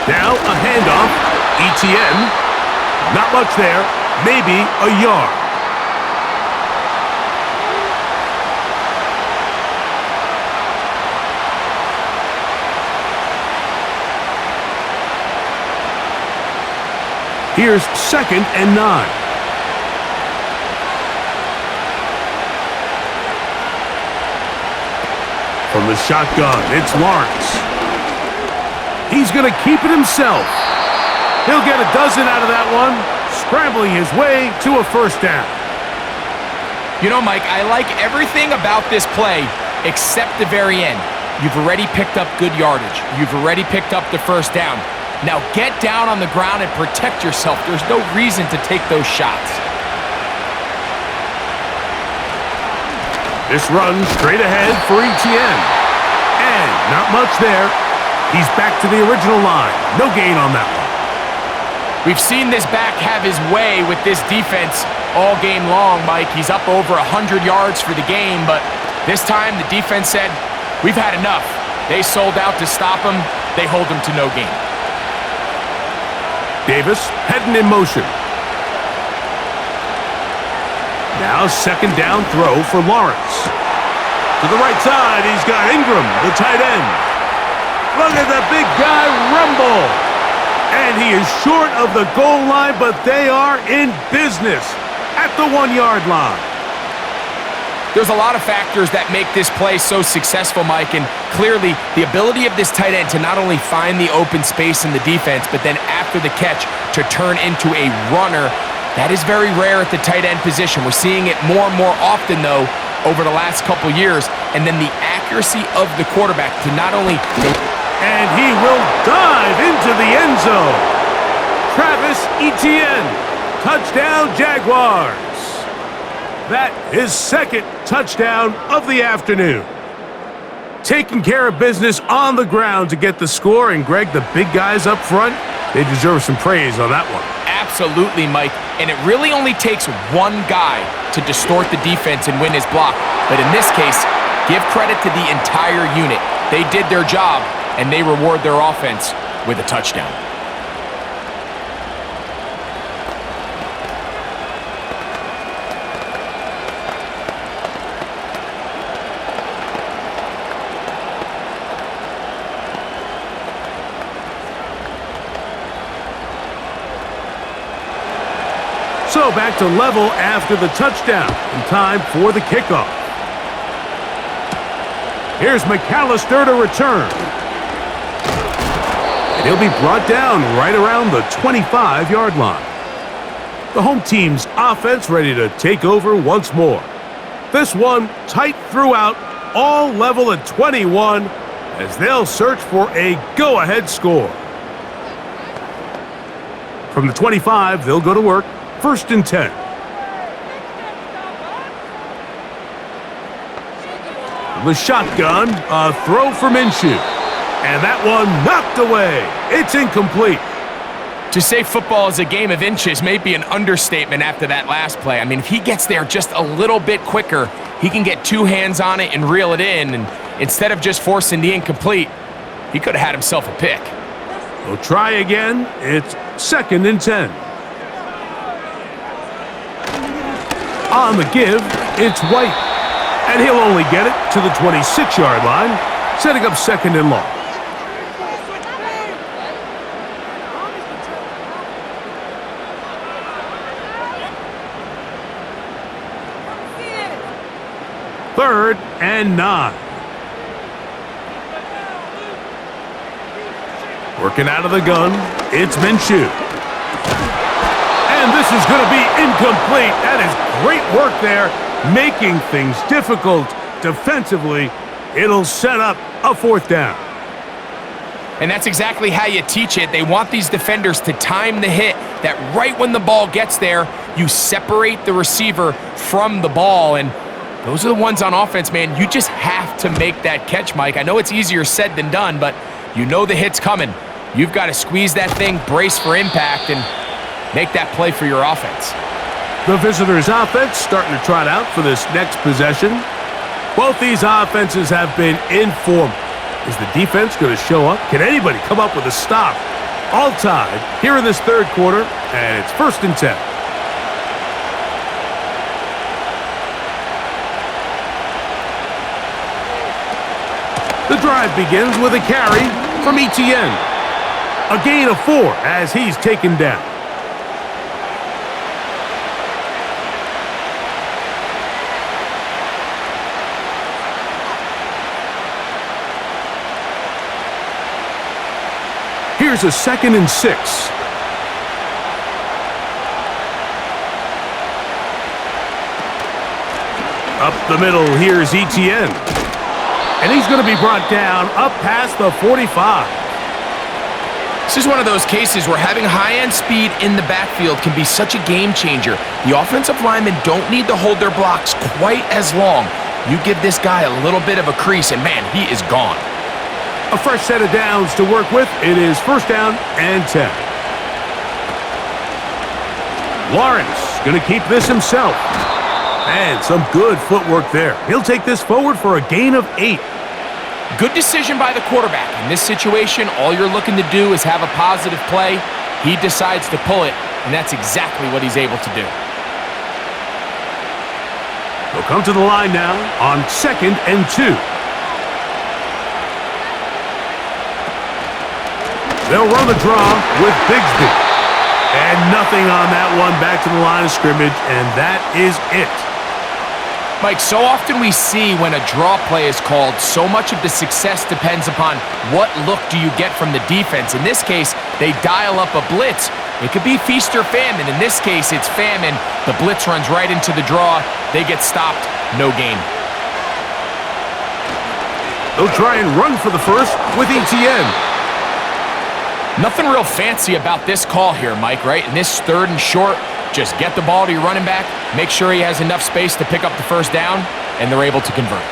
Now a handoff. ETN. Not much there. Maybe a yard. Here's 2nd and 9. From the shotgun, it's Lawrence. He's going to keep it himself. He'll get a dozen out of that one, scrambling his way to a 1st down. You know, Mike, I like everything about this play except the very end. You've already picked up good yardage. You've already picked up the 1st down. Now get down on the ground and protect yourself. There's no reason to take those shots. This runs straight ahead for ETN. And not much there. He's back to the original line. No gain on that one. We've seen this back have his way with this defense all game long, Mike. He's up over 100 yards for the game, but this time the defense said, we've had enough. They sold out to stop him. They hold him to no gain. Davis heading in motion. Now 2nd down throw for Lawrence. To the right side, he's got Ingram, the tight end. Look at the big guy rumble. And he is short of the goal line, but they are in business at the 1-yard line. There's a lot of factors that make this play so successful, Mike, and clearly the ability of this tight end to not only find the open space in the defense, but then after the catch to turn into a runner, that is very rare at the tight end position. We're seeing it more and more often, though, over the last couple years, and then the accuracy of the quarterback to not only... And he will dive into the end zone. Travis Etienne, touchdown Jaguars. That is 2nd touchdown of the afternoon. Taking care of business on the ground to get the score, and Greg, the big guys up front, they deserve some praise on that one. Absolutely, Mike, and it really only takes one guy to distort the defense and win his block. But in this case, give credit to the entire unit. They did their job, and they reward their offense with a touchdown. So back to level after the touchdown, and time for the kickoff. Here's McAllister to return. And he'll be brought down right around the 25-yard line. The home team's offense ready to take over once more. This one tight throughout, all level at 21, as they'll search for a go-ahead score. From the 25, they'll go to work. 1st and 10. The shotgun, a throw for Minshew. And that one knocked away. It's incomplete. To say football is a game of inches may be an understatement after that last play. I mean, if he gets there just a little bit quicker, he can get 2 hands on it and reel it in. And instead of just forcing the incomplete, he could have had himself a pick. We'll try again. It's 2nd and 10. On the give, it's White. And he'll only get it to the 26-yard line, setting up 2nd and long. Third and 9. Working out of the gun, it's Minshew. And this is going to be incomplete. That is great work there, making things difficult defensively. It'll set up a 4th down. And that's exactly how you teach it. They want these defenders to time the hit, that right when the ball gets there, you separate the receiver from the ball. And those are the ones on offense, man. You just have to make that catch, Mike. I know it's easier said than done, but you know the hit's coming. You've got to squeeze that thing, brace for impact, and make that play for your offense. The visitors' offense starting to trot out for this next possession. Both these offenses have been informal. Is the defense going to show up? Can anybody come up with a stop? All tied here in this 3rd quarter, and it's 1st and 10. The drive begins with a carry from Etienne. A gain of 4 as he's taken down. Here's a 2nd and 6. Up the middle, here's Etienne. And he's going to be brought down up past the 45. This is one of those cases where having high-end speed in the backfield can be such a game changer. The offensive linemen don't need to hold their blocks quite as long. You give this guy a little bit of a crease, and man, he is gone. A fresh set of downs to work with. It is 1st down and 10. Lawrence going to keep this himself. And some good footwork there. He'll take this forward for a gain of 8. Good decision by the quarterback. In this situation, all you're looking to do is have a positive play. He decides to pull it, and that's exactly what he's able to do. They'll come to the line now on 2nd and 2. They'll run the draw with Bigsby. And nothing on that one, back to the line of scrimmage, and that is it. Mike, so often we see when a draw play is called, so much of the success depends upon what look do you get from the defense. In this case, they dial up a blitz. It could be feast or famine. In this case, it's famine. The blitz runs right into the draw. They get stopped. No gain. They'll try and run for the first with Etienne. Nothing real fancy about this call here, Mike, right? In this 3rd and short, just get the ball to your running back, make sure he has enough space to pick up the 1st down, and they're able to convert.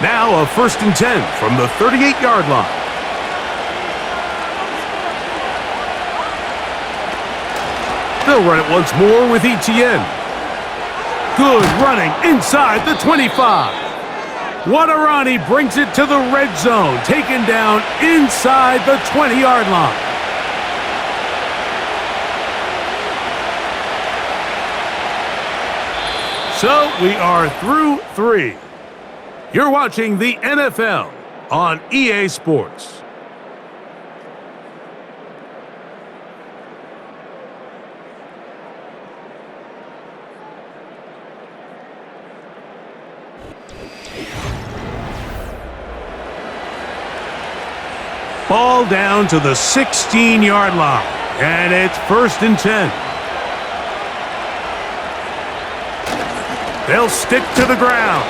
Now a 1st and 10 from the 38-yard line. They'll run it once more with Etienne. Good running inside the 25. What a run. He brings it to the red zone. Taken down inside the 20-yard line. So we are through 3. You're watching the NFL on EA Sports. Ball down to the 16-yard line, and it's 1st and 10. They'll stick to the ground,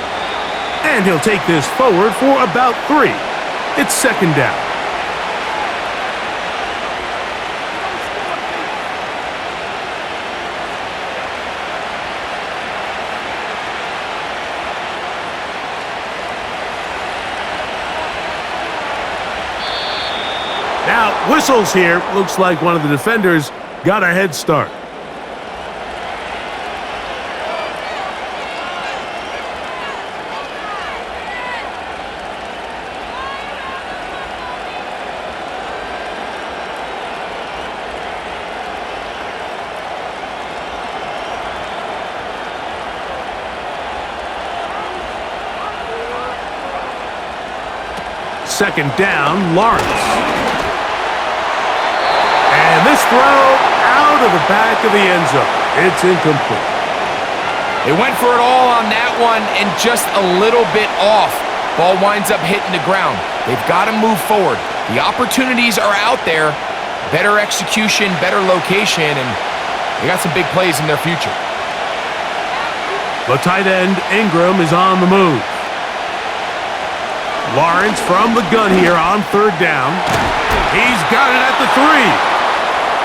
and he'll take this forward for about 3. It's 2nd down. Now, whistles here. Looks like one of the defenders got a head start. Second down, Lawrence. And this throw out of the back of the end zone. It's incomplete. They went for it all on that one and just a little bit off. Ball winds up hitting the ground. They've got to move forward. The opportunities are out there. Better execution, better location, and they got some big plays in their future. The tight end, Ingram, is on the move. Lawrence from the gun here on third down. He's got it at the 3.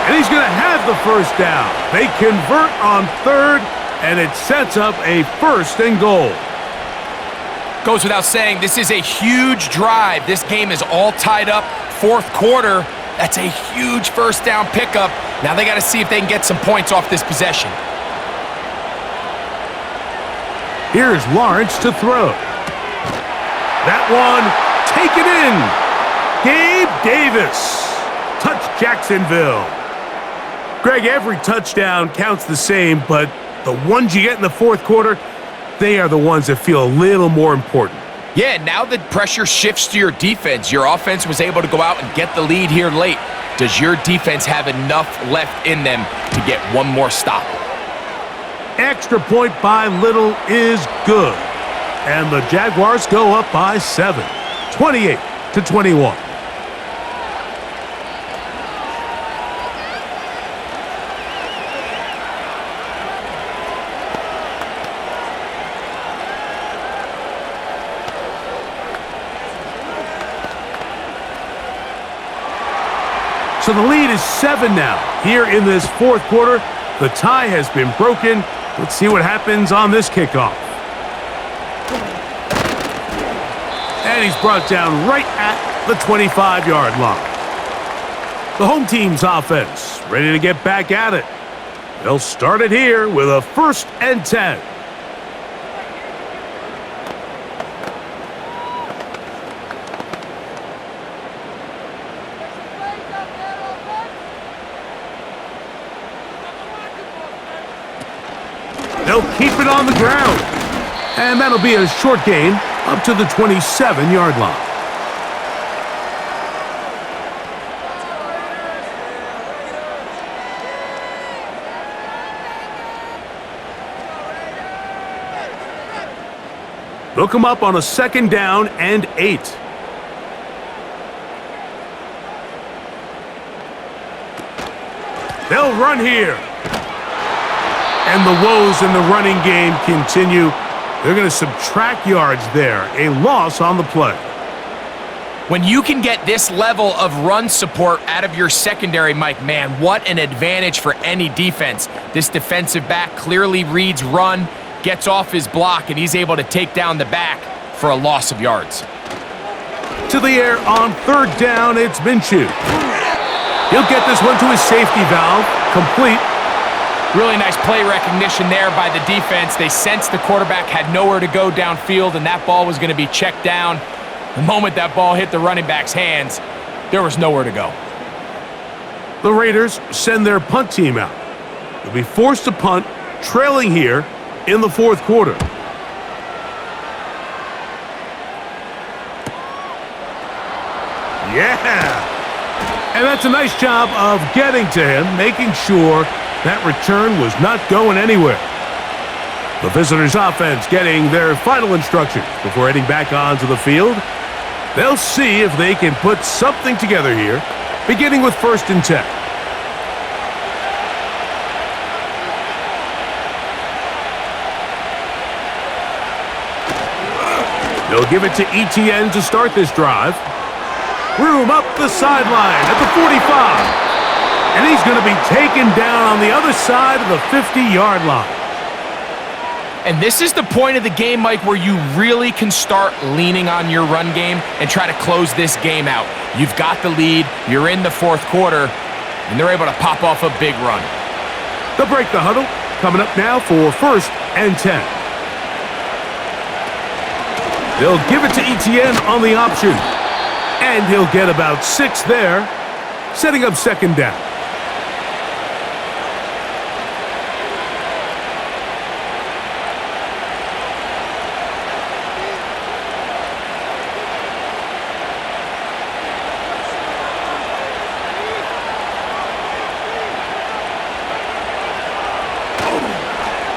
And he's going to have the first down. They convert on third, and it sets up a 1st and goal. Goes without saying, this is a huge drive. This game is all tied up. 4th quarter, that's a huge first down pickup. Now they got to see if they can get some points off this possession. Here's Lawrence to throw. That one, taken in. Gabe Davis. Touch Jacksonville. Greg, every touchdown counts the same, but the ones you get in the 4th quarter, they are the ones that feel a little more important. Yeah, now the pressure shifts to your defense. Your offense was able to go out and get the lead here late. Does your defense have enough left in them to get one more stop? Extra point by Little is good. And the Jaguars go up by 7, 28-21. So the lead is 7 now. Here in this 4th quarter, the tie has been broken. Let's see what happens on this kickoff. And he's brought down right at the 25-yard line. The home team's offense ready to get back at it. They'll start it here with a 1st and 10. They'll keep it on the ground. And that'll be a short gain up to the 27-yard line. They'll come up on a 2nd down and 8. They'll run here. And the woes in the running game continue. They're going to subtract yards there. A loss on the play. When you can get this level of run support out of your secondary, Mike, man, what an advantage for any defense. This defensive back clearly reads run, gets off his block, and he's able to take down the back for a loss of yards. To the air on 3rd down, it's Minshew. He'll get this one to his safety valve. Complete. Really nice play recognition there by the defense. They sensed the quarterback had nowhere to go downfield, and that ball was going to be checked down. The moment that ball hit the running back's hands, there was nowhere to go. The Raiders send their punt team out. They'll be forced to punt, trailing here in the 4th quarter. Yeah! And that's a nice job of getting to him, making sure that return was not going anywhere. The visitors' offense getting their final instructions before heading back onto the field. They'll see if they can put something together here, beginning with 1st and 10. They'll give it to ETN to start this drive. Room up the sideline at the 45. And he's going to be taken down on the other side of the 50-yard line. And this is the point of the game, Mike, where you really can start leaning on your run game and try to close this game out. You've got the lead, you're in the 4th quarter, and they're able to pop off a big run. They'll break the huddle, coming up now for 1st and 10. They'll give it to ETN on the option. And he'll get about 6 there, setting up 2nd down.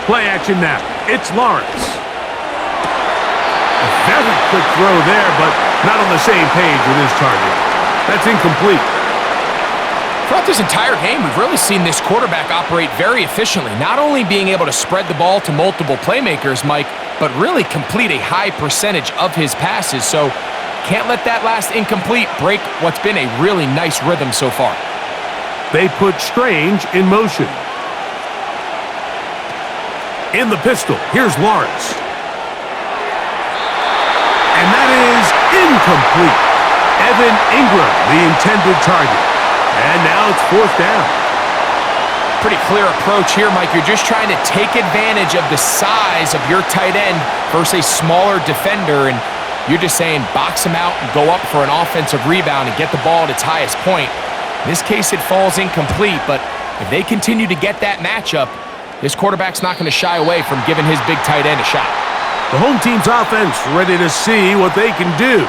Play action now. It's Lawrence. A very quick throw there, but not on the same page with his target. That's incomplete. Throughout this entire game, we've really seen this quarterback operate very efficiently, not only being able to spread the ball to multiple playmakers, Mike, but really complete a high percentage of his passes. So can't let that last incomplete break what's been a really nice rhythm so far. They put Strange in motion. In the pistol, here's Lawrence. And that is incomplete. Evan Ingram, the intended target. And now it's 4th down. Pretty clear approach here, Mike. You're just trying to take advantage of the size of your tight end versus a smaller defender, and you're just saying box him out and go up for an offensive rebound and get the ball at its highest point. In this case, it falls incomplete, but if they continue to get that matchup, this quarterback's not going to shy away from giving his big tight end a shot. The home team's offense ready to see what they can do.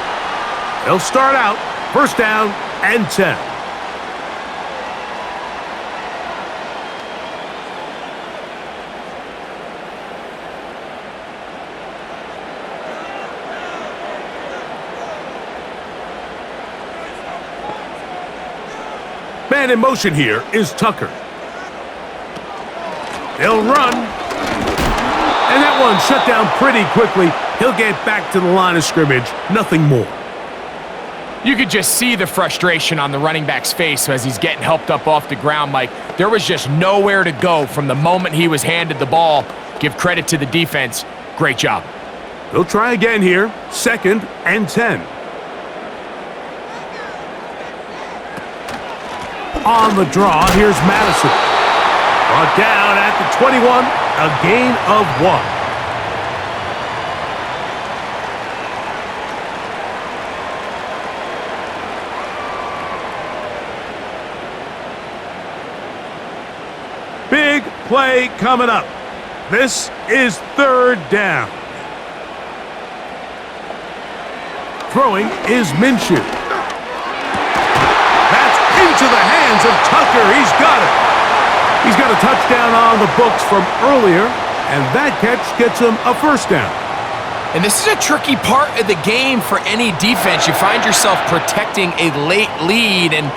They'll start out 1st down and 10. Man in motion here is Tucker. They'll run. And that one shut down pretty quickly. He'll get back to the line of scrimmage. Nothing more. You could just see the frustration on the running back's face as he's getting helped up off the ground, Mike. There was just nowhere to go from the moment he was handed the ball. Give credit to the defense. Great job. They'll try again here. 2nd and 10. On the draw, here's Madison. Brought down at the 21, a gain of 1. Big play coming up. This is 3rd down. Throwing is Minshew. That's into the hands of Tucker. He's got it. He's got a touchdown on the books from earlier, and that catch gets him a 1st down. And this is a tricky part of the game for any defense. You find yourself protecting a late lead, and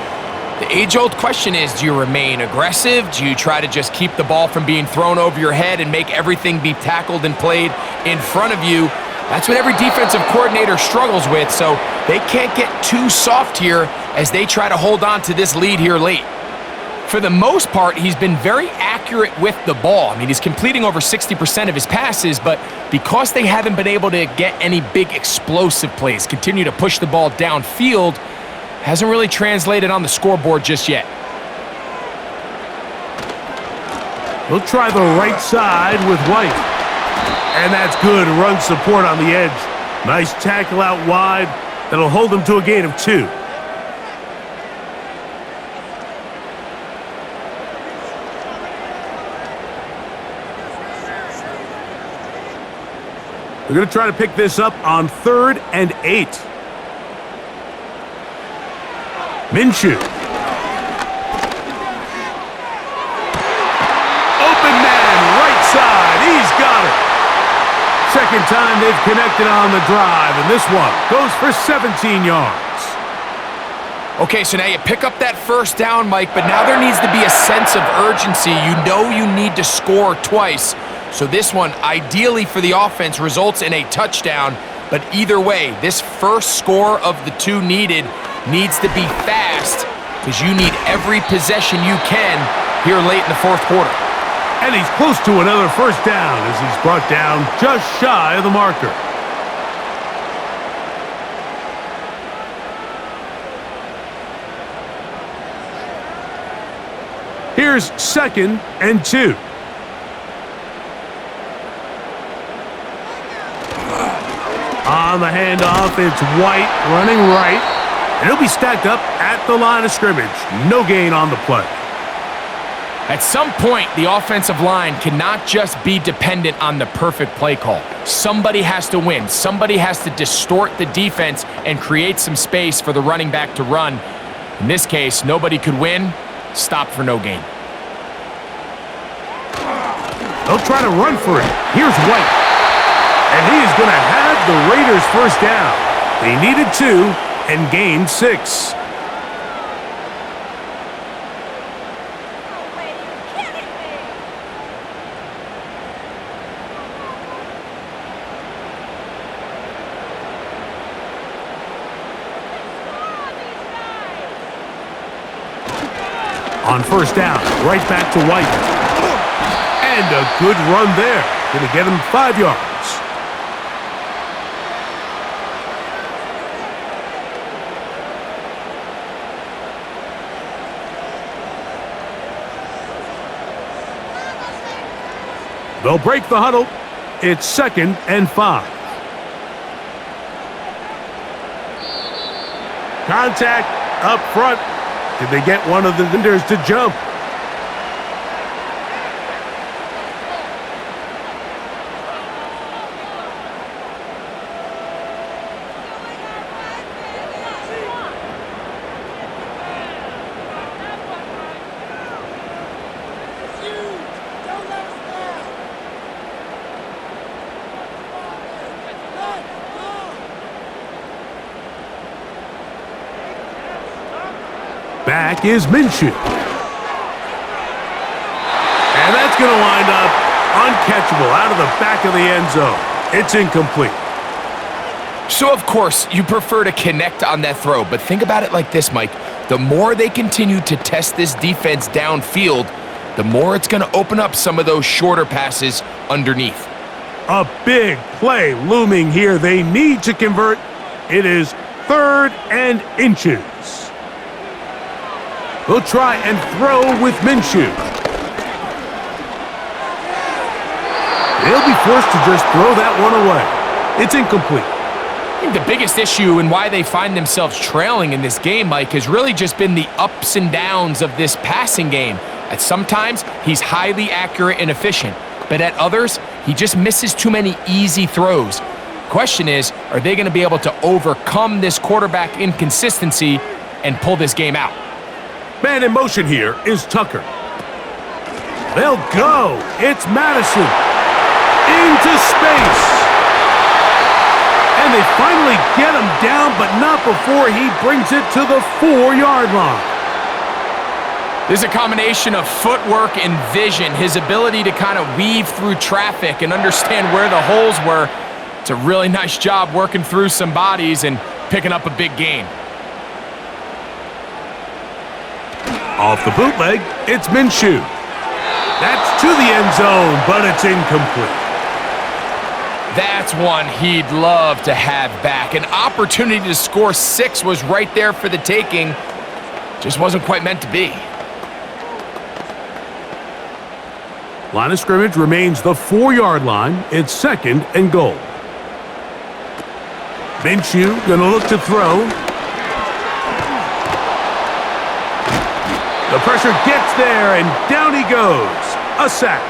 the age-old question is, do you remain aggressive? Do you try to just keep the ball from being thrown over your head and make everything be tackled and played in front of you? That's what every defensive coordinator struggles with, so they can't get too soft here as they try to hold on to this lead here late. For the most part, he's been very accurate with the ball. I mean, he's completing over 60% of his passes, but because they haven't been able to get any big explosive plays, continue to push the ball downfield, hasn't really translated on the scoreboard just yet. We'll try the right side with White. And that's good run support on the edge. Nice tackle out wide. That'll hold them to a gain of 2. They're going to try to pick this up on 3rd and 8. Minshew. Open man, right side. He's got it. Second time they've connected on the drive, and this one goes for 17 yards. Okay, so now you pick up that 1st down, Mike, but now there needs to be a sense of urgency. You know you need to score twice. So this one, ideally for the offense, results in a touchdown. But either way, this first score of the 2 needed needs to be fast because you need every possession you can here late in the 4th quarter. And he's close to another 1st down as he's brought down just shy of the marker. Here's 2nd and 2. On the handoff, it's White running right. And he'll be stacked up at the line of scrimmage. No gain on the play. At some point, the offensive line cannot just be dependent on the perfect play call. Somebody has to win. Somebody has to distort the defense and create some space for the running back to run. In this case, nobody could win. Stop for no gain. They'll try to run for it. Here's White. And he is going to have the Raiders' 1st down. They needed 2 and gained 6. On first down, right back to White. And a good run there. Going to get him 5 yards. They'll break the huddle. It's 2nd and 5. Contact up front. Did they get one of the defenders to jump? Back is Minshew. And that's going to wind up uncatchable out of the back of the end zone. It's incomplete. So, of course, you prefer to connect on that throw, but think about it like this, Mike. The more they continue to test this defense downfield, the more it's going to open up some of those shorter passes underneath. A big play looming here. They need to convert. It is 3rd and inches. They'll try and throw with Minshew. They'll be forced to just throw that one away. It's incomplete. I think the biggest issue and why they find themselves trailing in this game, Mike, has really just been the ups and downs of this passing game. At sometimes, he's highly accurate and efficient, but at others, he just misses too many easy throws. Question is, are they going to be able to overcome this quarterback inconsistency and pull this game out? Man in motion here is Tucker. They'll go. It's Madison. Into space. And they finally get him down, but not before he brings it to the 4-yard line. There's a combination of footwork and vision, his ability to kind of weave through traffic and understand where the holes were. It's a really nice job working through some bodies and picking up a big gain. Off the bootleg, it's Minshew. That's to the end zone, but it's incomplete. That's one he'd love to have back. An opportunity to score 6 was right there for the taking. Just wasn't quite meant to be. Line of scrimmage remains the 4-yard line. It's 2nd and goal. Minshew gonna look to throw. The pressure gets there, and down he goes. A sack.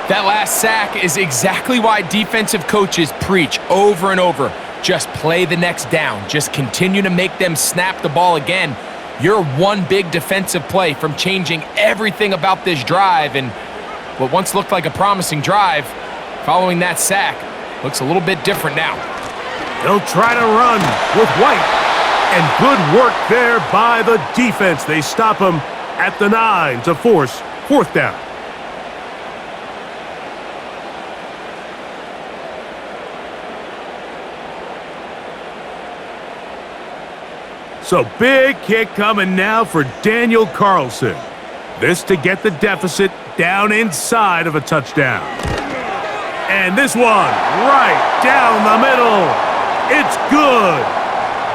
That last sack is exactly why defensive coaches preach over and over. Just play the next down. Just continue to make them snap the ball again. You're one big defensive play from changing everything about this drive, and what once looked like a promising drive, following that sack, looks a little bit different now. They'll try to run with White. And good work there by the defense. They stop him at the 9 to force 4th down. So big kick coming now for Daniel Carlson. This to get the deficit down inside of a touchdown. And this one right down the middle. It's good.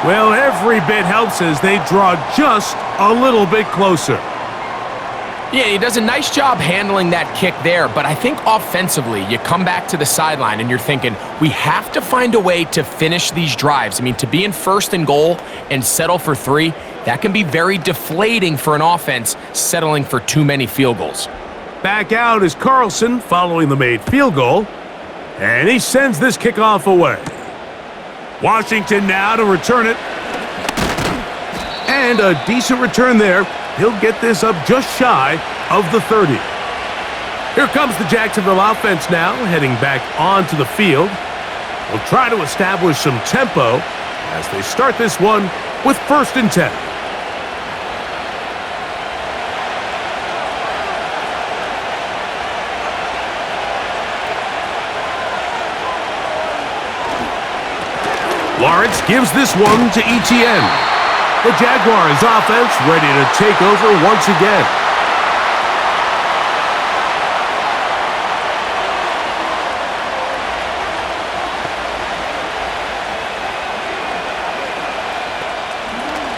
Well, every bit helps as they draw just a little bit closer. Yeah, he does a nice job handling that kick there, but I think offensively, you come back to the sideline and you're thinking, we have to find a way to finish these drives. I mean, to be in 1st and goal and settle for 3, that can be very deflating for an offense settling for too many field goals. Back out is Carlson following the made field goal, and he sends this kickoff away. Washington now to return it. And a decent return there. He'll get this up just shy of the 30. Here comes the Jacksonville offense now, heading back onto the field. They'll try to establish some tempo as they start this one with 1st and 10. Lawrence gives this one to Etienne. The Jaguars offense ready to take over once again.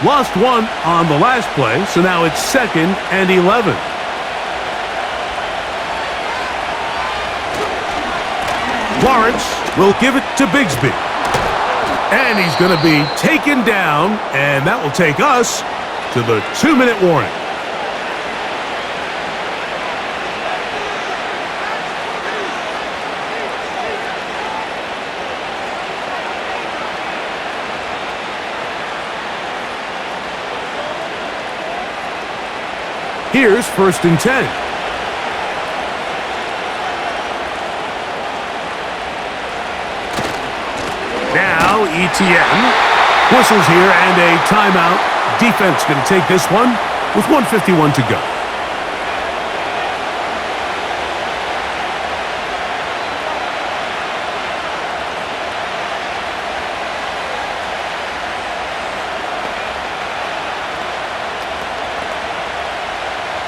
Lost one on the last play, so now it's 2nd and 11. Lawrence will give it to Bigsby. And he's going to be taken down, and that will take us to the 2-minute warning. Here's 1st and 10. Now ETN whistles here and a timeout. Defense going to take this one with 1:51 to go.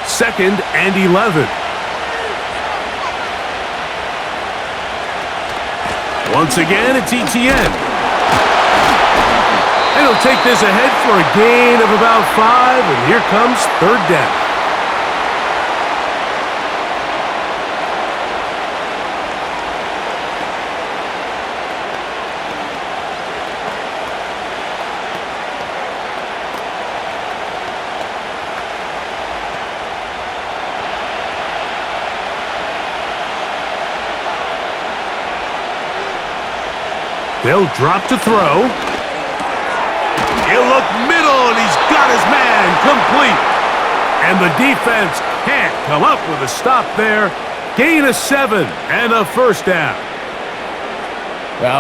Second and 11. Once again, it's ETN. And he'll take this ahead for a gain of about 5, and here comes 3rd down. They'll drop to throw. He'll look middle, and he's got his man complete. And the defense can't come up with a stop there. Gain of 7 and a 1st down.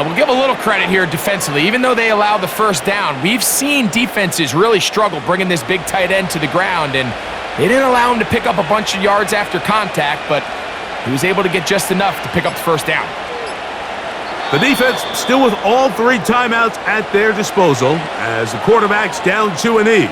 We'll give a little credit here defensively. Even though they allowed the 1st down, we've seen defenses really struggle bringing this big tight end to the ground, and they didn't allow him to pick up a bunch of yards after contact, but he was able to get just enough to pick up the 1st down. The defense still with all 3 timeouts at their disposal as the quarterback's down to a knee.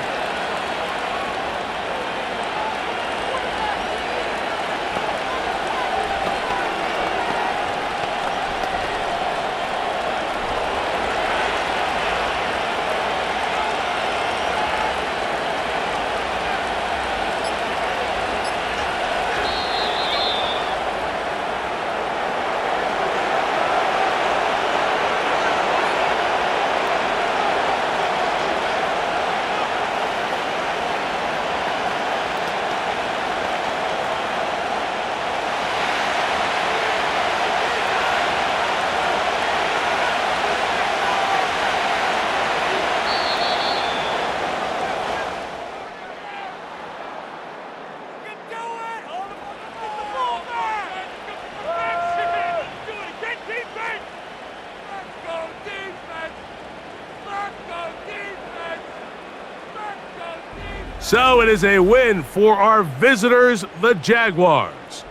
So it is a win for our visitors, the Jaguars.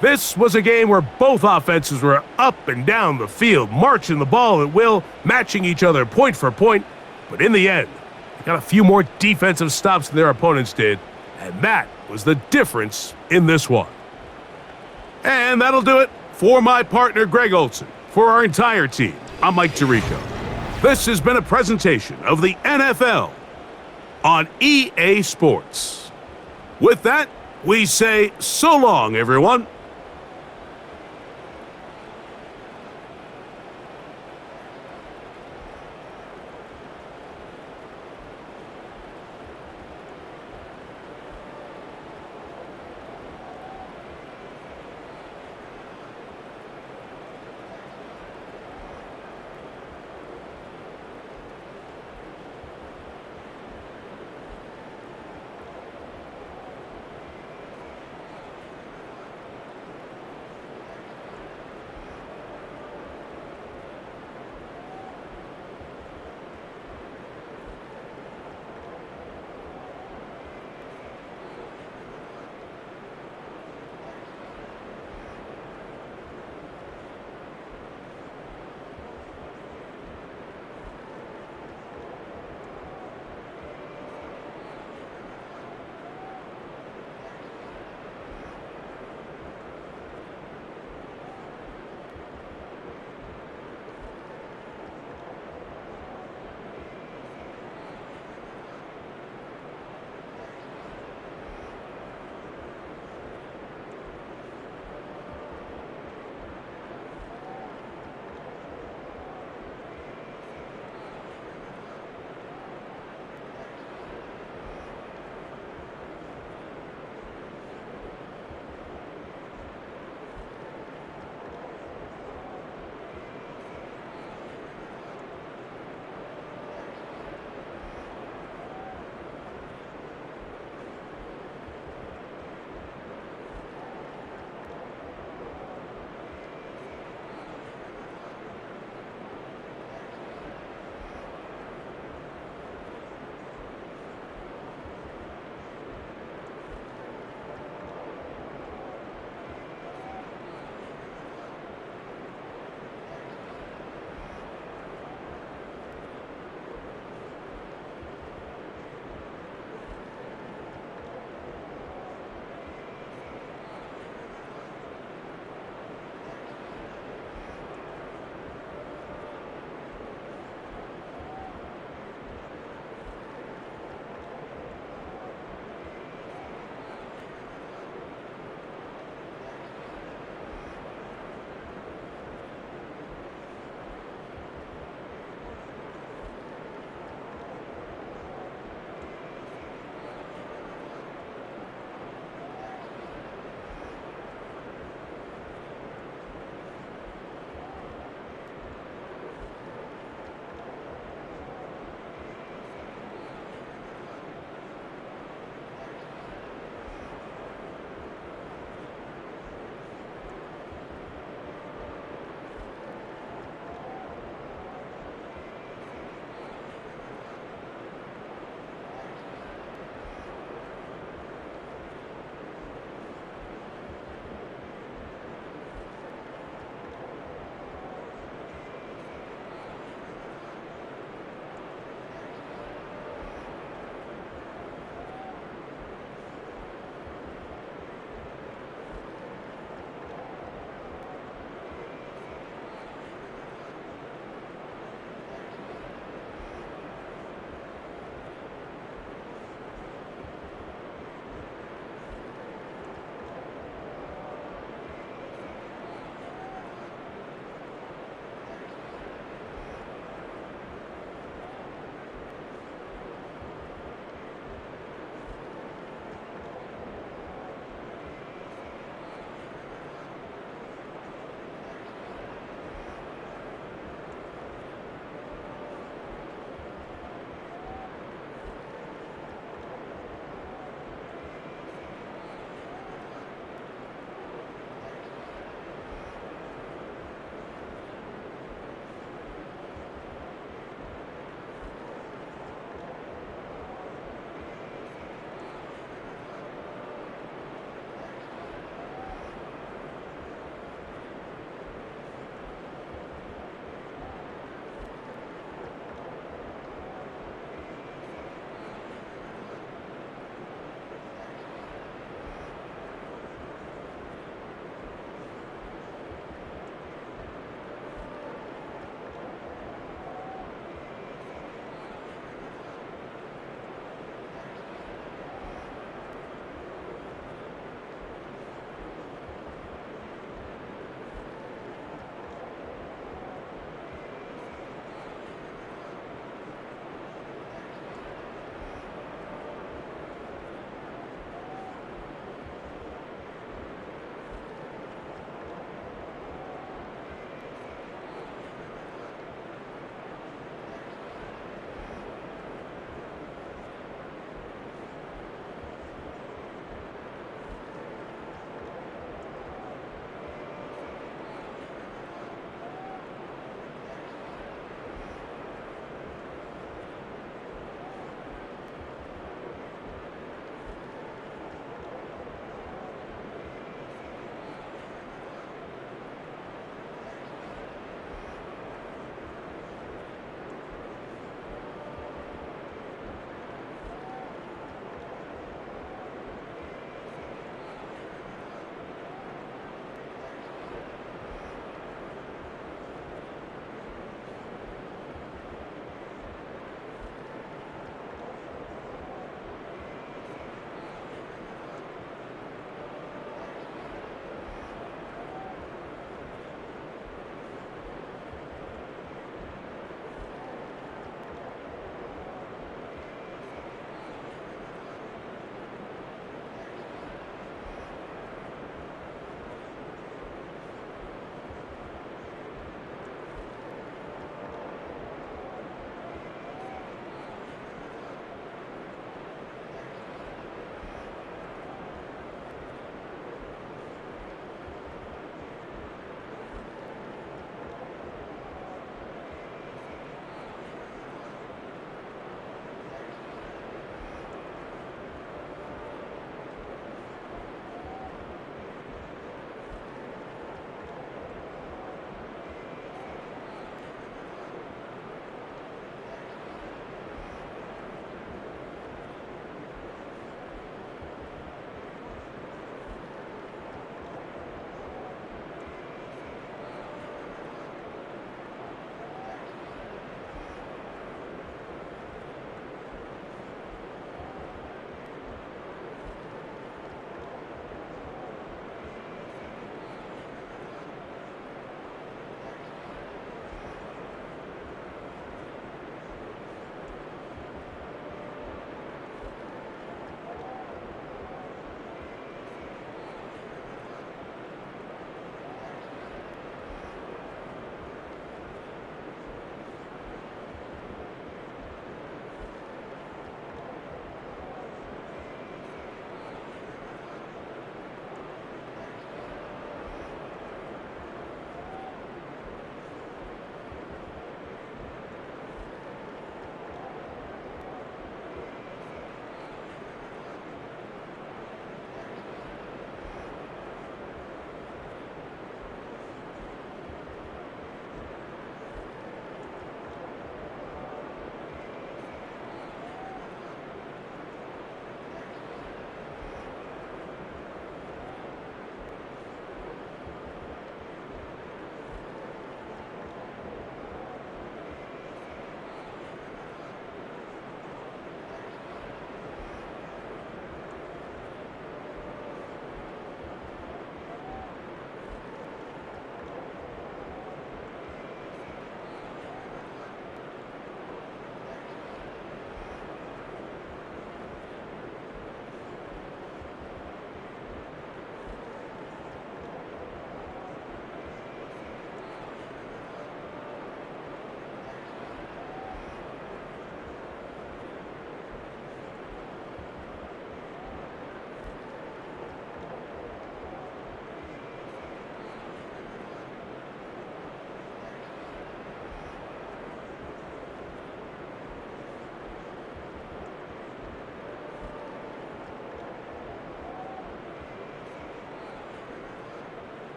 This was a game where both offenses were up and down the field, marching the ball at will, matching each other point for point. But in the end, they got a few more defensive stops than their opponents did, and that was the difference in this one. And that'll do it for my partner, Greg Olson. For our entire team, I'm Mike Tirico. This has been a presentation of the NFL on EA Sports. With that, we say so long, everyone.